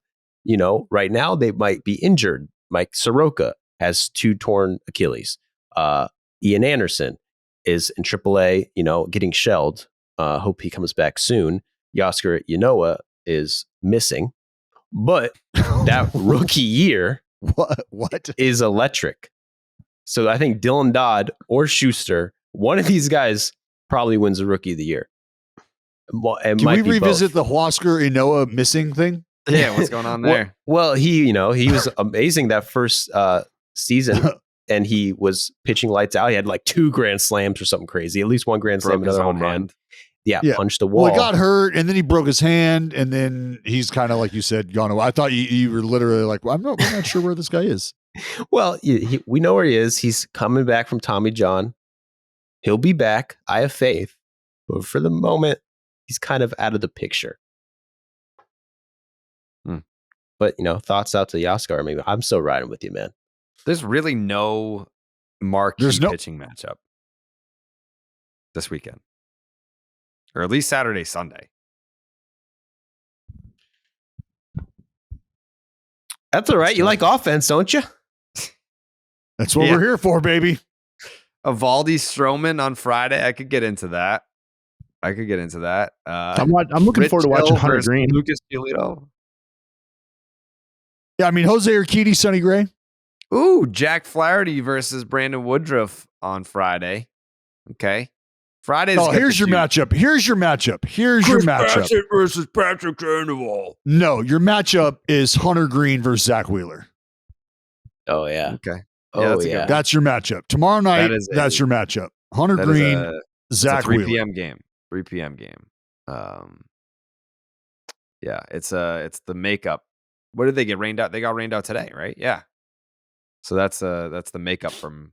Speaker 3: right now they might be injured. Mike Soroka has 2 torn Achilles. Ian Anderson is in AAA, getting shelled. Hope he comes back soon. Yosker Yanoa is missing. But that rookie year
Speaker 2: what
Speaker 3: is electric. So I think Dylan Dodd or Schuster, one of these guys probably wins the Rookie of the Year.
Speaker 2: Can we revisit the Huascar Inoa missing thing?
Speaker 1: Yeah, what's going on there?
Speaker 3: Well, he was amazing that first season, and he was pitching lights out. He had like 2 grand slams or something crazy, at least 1 grand slam, another home run. Yeah, punched the wall.
Speaker 2: Well, he got hurt, and then he broke his hand, and then he's kind of like you said, gone away. I thought you were literally like, well, I'm not sure where this guy is.
Speaker 3: Well, we know where he is. He's coming back from Tommy John. He'll be back. I have faith. But for the moment, he's kind of out of the picture. But, thoughts out to Yosker. I mean, I'm still riding with you, man.
Speaker 1: There's really no marquee pitching matchup this weekend. Or at least Saturday, Sunday.
Speaker 3: That's all right. You like offense, don't you?
Speaker 2: That's what we're here for, baby.
Speaker 1: Evaldi Stroman on Friday. I could get into that. I'm
Speaker 4: looking
Speaker 1: Rich
Speaker 4: forward to watching
Speaker 1: Hill
Speaker 4: Hunter
Speaker 1: versus
Speaker 4: Green.
Speaker 1: Lucas Giolito.
Speaker 2: Yeah, I mean, Jose Urquidy, Sonny Gray.
Speaker 1: Ooh, Jack Flaherty versus Brandon Woodruff on Friday. Okay. Friday's
Speaker 2: Oh, here's your matchup. Here's your matchup.
Speaker 1: Bassett versus Patrick Sandoval.
Speaker 2: No, your matchup is Hunter Green versus Zach Wheeler.
Speaker 3: Oh, yeah.
Speaker 1: Okay.
Speaker 3: Oh,
Speaker 1: that's a good
Speaker 3: yeah.
Speaker 1: one.
Speaker 2: That's your matchup. Tomorrow night, that's your matchup. Hunter
Speaker 1: That
Speaker 2: Green,
Speaker 1: is
Speaker 2: Zach
Speaker 1: it's a 3
Speaker 2: Wheeler.
Speaker 1: p.m. game. 3 p.m. game. Yeah, it's the makeup. What did they get rained out? They got rained out today, right? Yeah. So that's the makeup from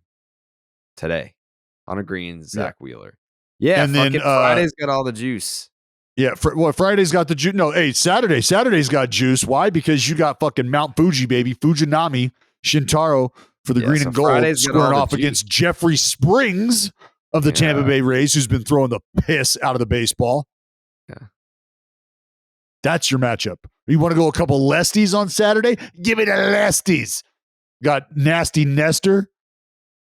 Speaker 1: today. Hunter Green, Zach Wheeler. Yeah,
Speaker 2: And
Speaker 1: fucking
Speaker 2: then,
Speaker 1: Friday's got all the juice.
Speaker 2: Yeah, Friday's got the juice. No, hey, Saturday's got juice. Why? Because you got fucking Mount Fuji, baby. Fujinami, Shintaro for the green
Speaker 1: so
Speaker 2: and gold,
Speaker 1: Friday's got all
Speaker 2: squaring
Speaker 1: the
Speaker 2: off
Speaker 1: juice.
Speaker 2: against Jeffrey Springs of the Tampa Bay Rays, who's been throwing the piss out of the baseball.
Speaker 1: Yeah.
Speaker 2: That's your matchup. You want to go a couple lesties on Saturday? Give me the lesties. Got Nasty Nestor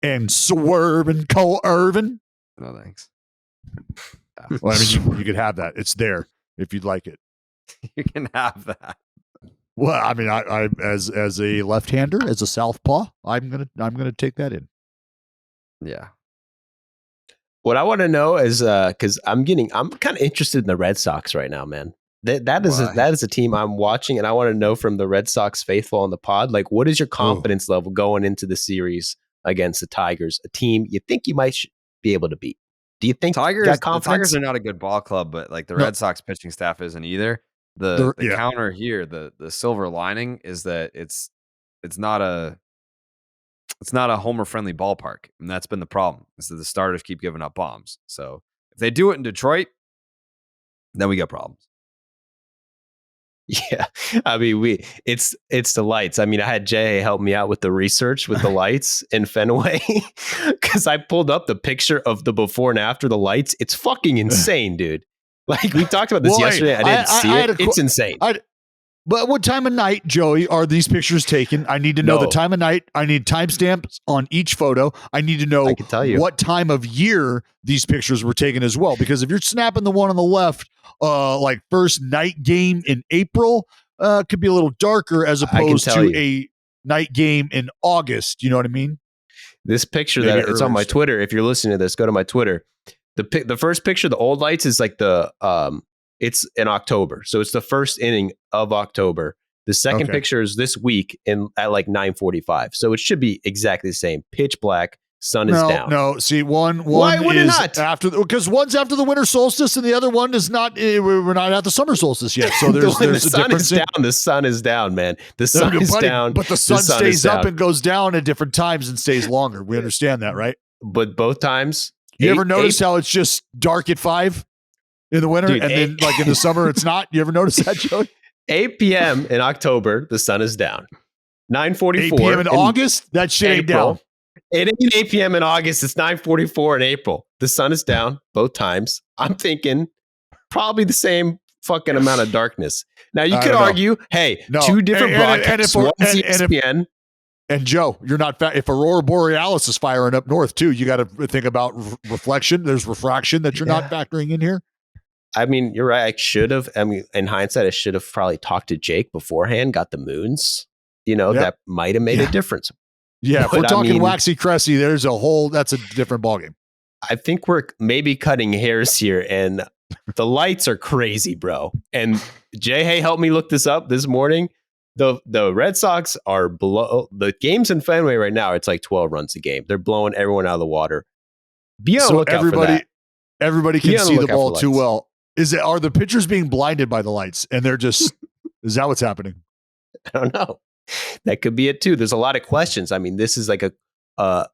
Speaker 2: and Swerve and Cole Irvin.
Speaker 1: No thanks.
Speaker 2: Well, I mean, you could have that. It's there if you'd like it.
Speaker 1: You can have that.
Speaker 2: Well, I mean, I as a left-hander, as a southpaw, I'm gonna take that in.
Speaker 1: Yeah.
Speaker 3: What I want to know is because I'm kind of interested in the Red Sox right now, man. That is a team I'm watching, and I want to know from the Red Sox faithful on the pod, like, what is your confidence level going into the series against the Tigers, a team you think you might be able to beat? Do you think
Speaker 1: Tigers?
Speaker 3: you got
Speaker 1: The
Speaker 3: confidence?
Speaker 1: Tigers are not a good ball club, but like the Red Sox pitching staff isn't either. The counter here, the silver lining is that it's not a homer friendly ballpark, and that's been the problem. Is that the starters keep giving up bombs. So if they do it in Detroit, then we got problems.
Speaker 3: Yeah, I mean, it's the lights. I mean, I had Jay help me out with the research with the lights in Fenway because I pulled up the picture of the before and after the lights. It's fucking insane, dude. Like, we talked about this yesterday. I didn't see it. It's insane.
Speaker 2: But what time of night, Joey, are these pictures taken? I need to know the time of night. I need timestamps on each photo. I need to know what time of year these pictures were taken as well. Because if you're snapping the one on the left, like first night game in April, could be a little darker as opposed to a night game in August. You know what I mean?
Speaker 3: This picture that it's on my Twitter. If you're listening to this, go to my Twitter. The first picture, the old lights, is like it's in October. So it's the first inning of October. The second picture is this week at like 9:45. So it should be exactly the same. Pitch black, sun is down.
Speaker 2: No, see, one
Speaker 3: Why would
Speaker 2: is
Speaker 3: it not?
Speaker 2: because one's after the winter solstice and the other one is not. We're not at the summer solstice yet. So there's
Speaker 3: the
Speaker 2: a
Speaker 3: sun
Speaker 2: difference.
Speaker 3: is down. The sun is down, man. The sun is down.
Speaker 2: But the sun stays up and goes down at different times and stays longer. We understand that, right?
Speaker 3: But both times.
Speaker 2: You ever notice how it's just dark at 5 in the winter, dude, and then like in the summer it's not? You ever notice that, Joey?
Speaker 3: 8 p.m. in October, the sun is down. 9:44
Speaker 2: 8 p.m. in August, that shit ain't down.
Speaker 3: It ain't 8 p.m. in August. It's 9:44 in April. The sun is down both times. I'm thinking probably the same fucking amount of darkness. Now you could argue, hey, two different broadcasts, one's ESPN.
Speaker 2: And Joe, you're not if Aurora Borealis is firing up north too, you got to think about reflection. There's refraction that you're not factoring in here.
Speaker 3: I mean, you're right. I should have. I mean, in hindsight, I should have probably talked to Jake beforehand. Got the moons. That might have made a difference.
Speaker 2: Yeah, if we're talking waxy cressy, that's a different ballgame.
Speaker 3: I think we're maybe cutting hairs here, and the lights are crazy, bro. And Jay helped me look this up this morning. The Red Sox are below the games in Fenway right now. It's like 12 runs a game. They're blowing everyone out of the water. Be on the lookout for that.
Speaker 2: Everybody can see the ball too well. Are the pitchers being blinded by the lights? And they're just is that what's happening?
Speaker 3: I don't know. That could be it too. There's a lot of questions. I mean, this is like a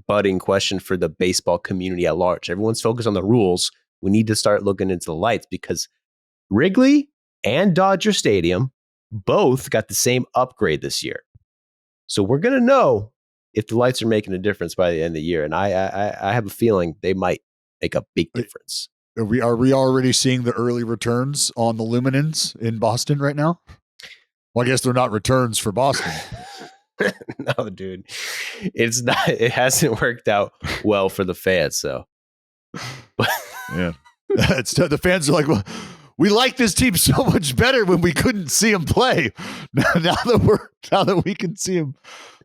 Speaker 3: budding question for the baseball community at large. Everyone's focused on the rules. We need to start looking into the lights because Wrigley and Dodger Stadium both got the same upgrade this year. So we're going to know if the lights are making a difference by the end of the year. And I have a feeling they might make a big difference.
Speaker 2: Are we already seeing the early returns on the luminance in Boston right now? Well, I guess they're not returns for Boston.
Speaker 3: No, dude, it's not. It hasn't worked out well for the fans. So,
Speaker 2: Yeah, the fans are like, well, we like this team so much better when we couldn't see them play. Now that we can see them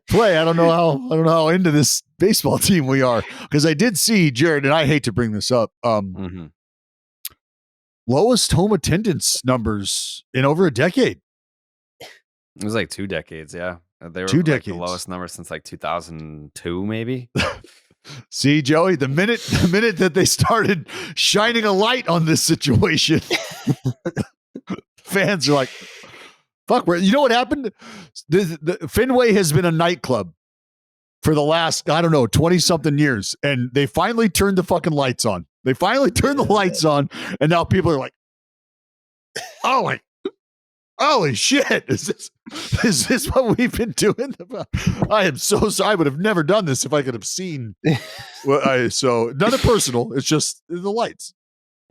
Speaker 2: play, I don't know how into this baseball team we are, because I did see Jared, and I hate to bring this up. Lowest home attendance numbers in over a decade.
Speaker 1: It was like 2 decades, yeah. They were
Speaker 2: 2
Speaker 1: like
Speaker 2: decades.
Speaker 1: the lowest number since like 2002, maybe.
Speaker 2: See, Joey, the minute that they started shining a light on this situation, fans are like, fuck, you know what happened? The Fenway has been a nightclub for the last, 20-something years, and they finally turned the fucking lights on. They finally turned the lights on, and now people are like, holy shit, is this what we've been doing? I am so sorry. I would have never done this if I could have seen. So nothing personal. It's just the lights.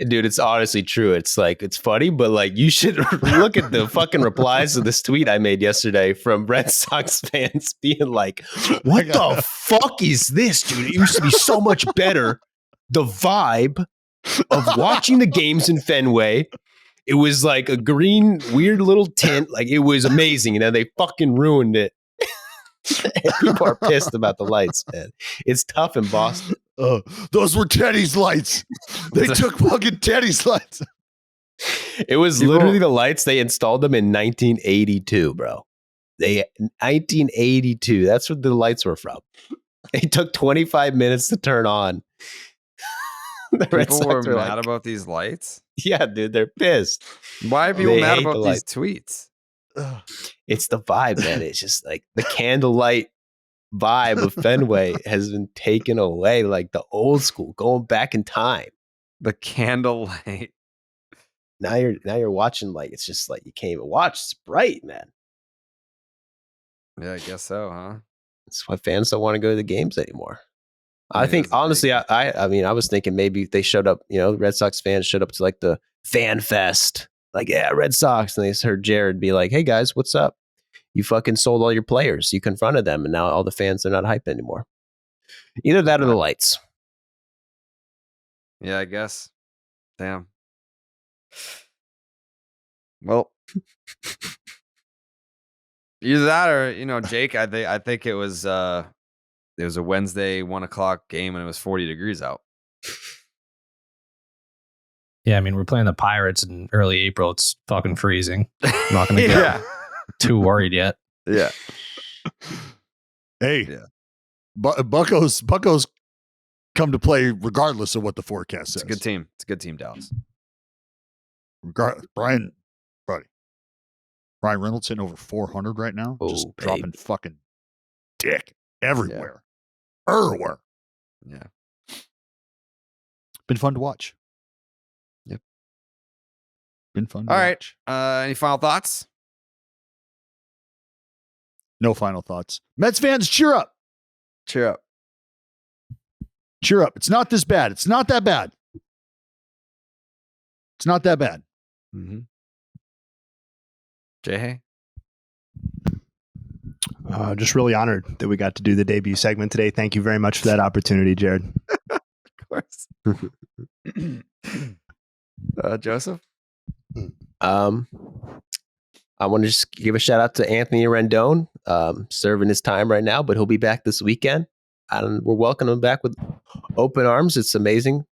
Speaker 3: dude, it's honestly true. It's like, it's funny, but like, you should look at the fucking replies to this tweet I made yesterday from Red Sox fans being like, what the fuck is this, dude? It used to be so much better. The vibe of watching the games in Fenway. It was like a green, weird little tint. Like, it was amazing. And they fucking ruined it. People are pissed about the lights, man. It's tough in Boston.
Speaker 2: Those were Teddy's lights. They took fucking Teddy's lights.
Speaker 3: It was literally the lights. They installed them in 1982, bro. 1982. That's what the lights were from. It took 25 minutes to turn on.
Speaker 1: People were mad about these lights?
Speaker 3: Yeah, dude, they're pissed.
Speaker 1: Why are people mad about these tweets?
Speaker 3: It's the vibe, man. It's just like the candlelight vibe of Fenway has been taken away, like the old school, going back in time.
Speaker 1: The candlelight.
Speaker 3: Now you're watching, like, it's just like you can't even watch. It's bright, man.
Speaker 1: Yeah, I guess so, huh?
Speaker 3: That's why fans don't want to go to the games anymore. I think, honestly, I mean, I was thinking maybe if they showed up, Red Sox fans showed up to like the fan fest, like, yeah, Red Sox. And they heard Jared be like, hey guys, what's up? You fucking sold all your players. You confronted them. And now all the fans are not hype anymore. Either that or the lights.
Speaker 1: Yeah, I guess. Damn. Well, either that or, Jake, I think it was a Wednesday 1:00 game and it was 40 degrees out.
Speaker 8: Yeah, I mean, we're playing the Pirates in early April. It's fucking freezing. I'm not going to get too worried yet.
Speaker 1: Yeah.
Speaker 2: Hey,
Speaker 1: yeah.
Speaker 2: Buccos come to play regardless of what the forecast says.
Speaker 1: It's a good team. It's a good team, Dallas.
Speaker 2: Brian Reynolds hitting over 400 right now. Just dropping fucking dick everywhere. Everywhere.
Speaker 1: Yeah.
Speaker 2: Been fun to watch.
Speaker 1: Yep.
Speaker 2: Been fun to
Speaker 1: All
Speaker 2: watch.
Speaker 1: right. Any final thoughts?
Speaker 2: No final thoughts. Mets fans, cheer up.
Speaker 1: Cheer up.
Speaker 2: Cheer up. It's not this bad. It's not that bad. It's not that bad.
Speaker 1: Mm-hmm. Jay?
Speaker 4: Just really honored that we got to do the debut segment today. Thank you very much for that opportunity, Jared.
Speaker 1: Of course. Joseph?
Speaker 3: I want to just give a shout out to Anthony Rendon, serving his time right now, but he'll be back this weekend. And we're welcoming him back with open arms. It's amazing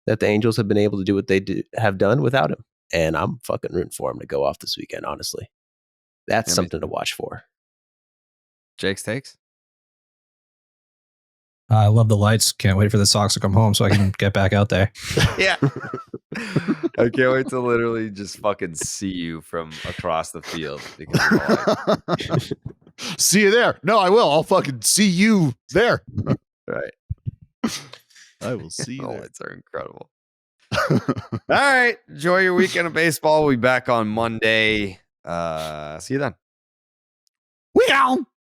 Speaker 3: that the Angels have been able to do what they have done without him. And I'm fucking rooting for him to go off this weekend, honestly. That's something to watch for.
Speaker 1: Jake's takes?
Speaker 8: I love the lights. Can't wait for the Sox to come home so I can get back out there.
Speaker 1: Yeah. I can't wait to literally just fucking see you from across the field. Because of the lights.
Speaker 2: See you there. No, I will. I'll fucking see you there.
Speaker 1: Right.
Speaker 2: I will see you
Speaker 1: The
Speaker 2: there.
Speaker 1: lights are incredible. All right. Enjoy your weekend of baseball. We'll be back on Monday. See you then.
Speaker 2: Meow.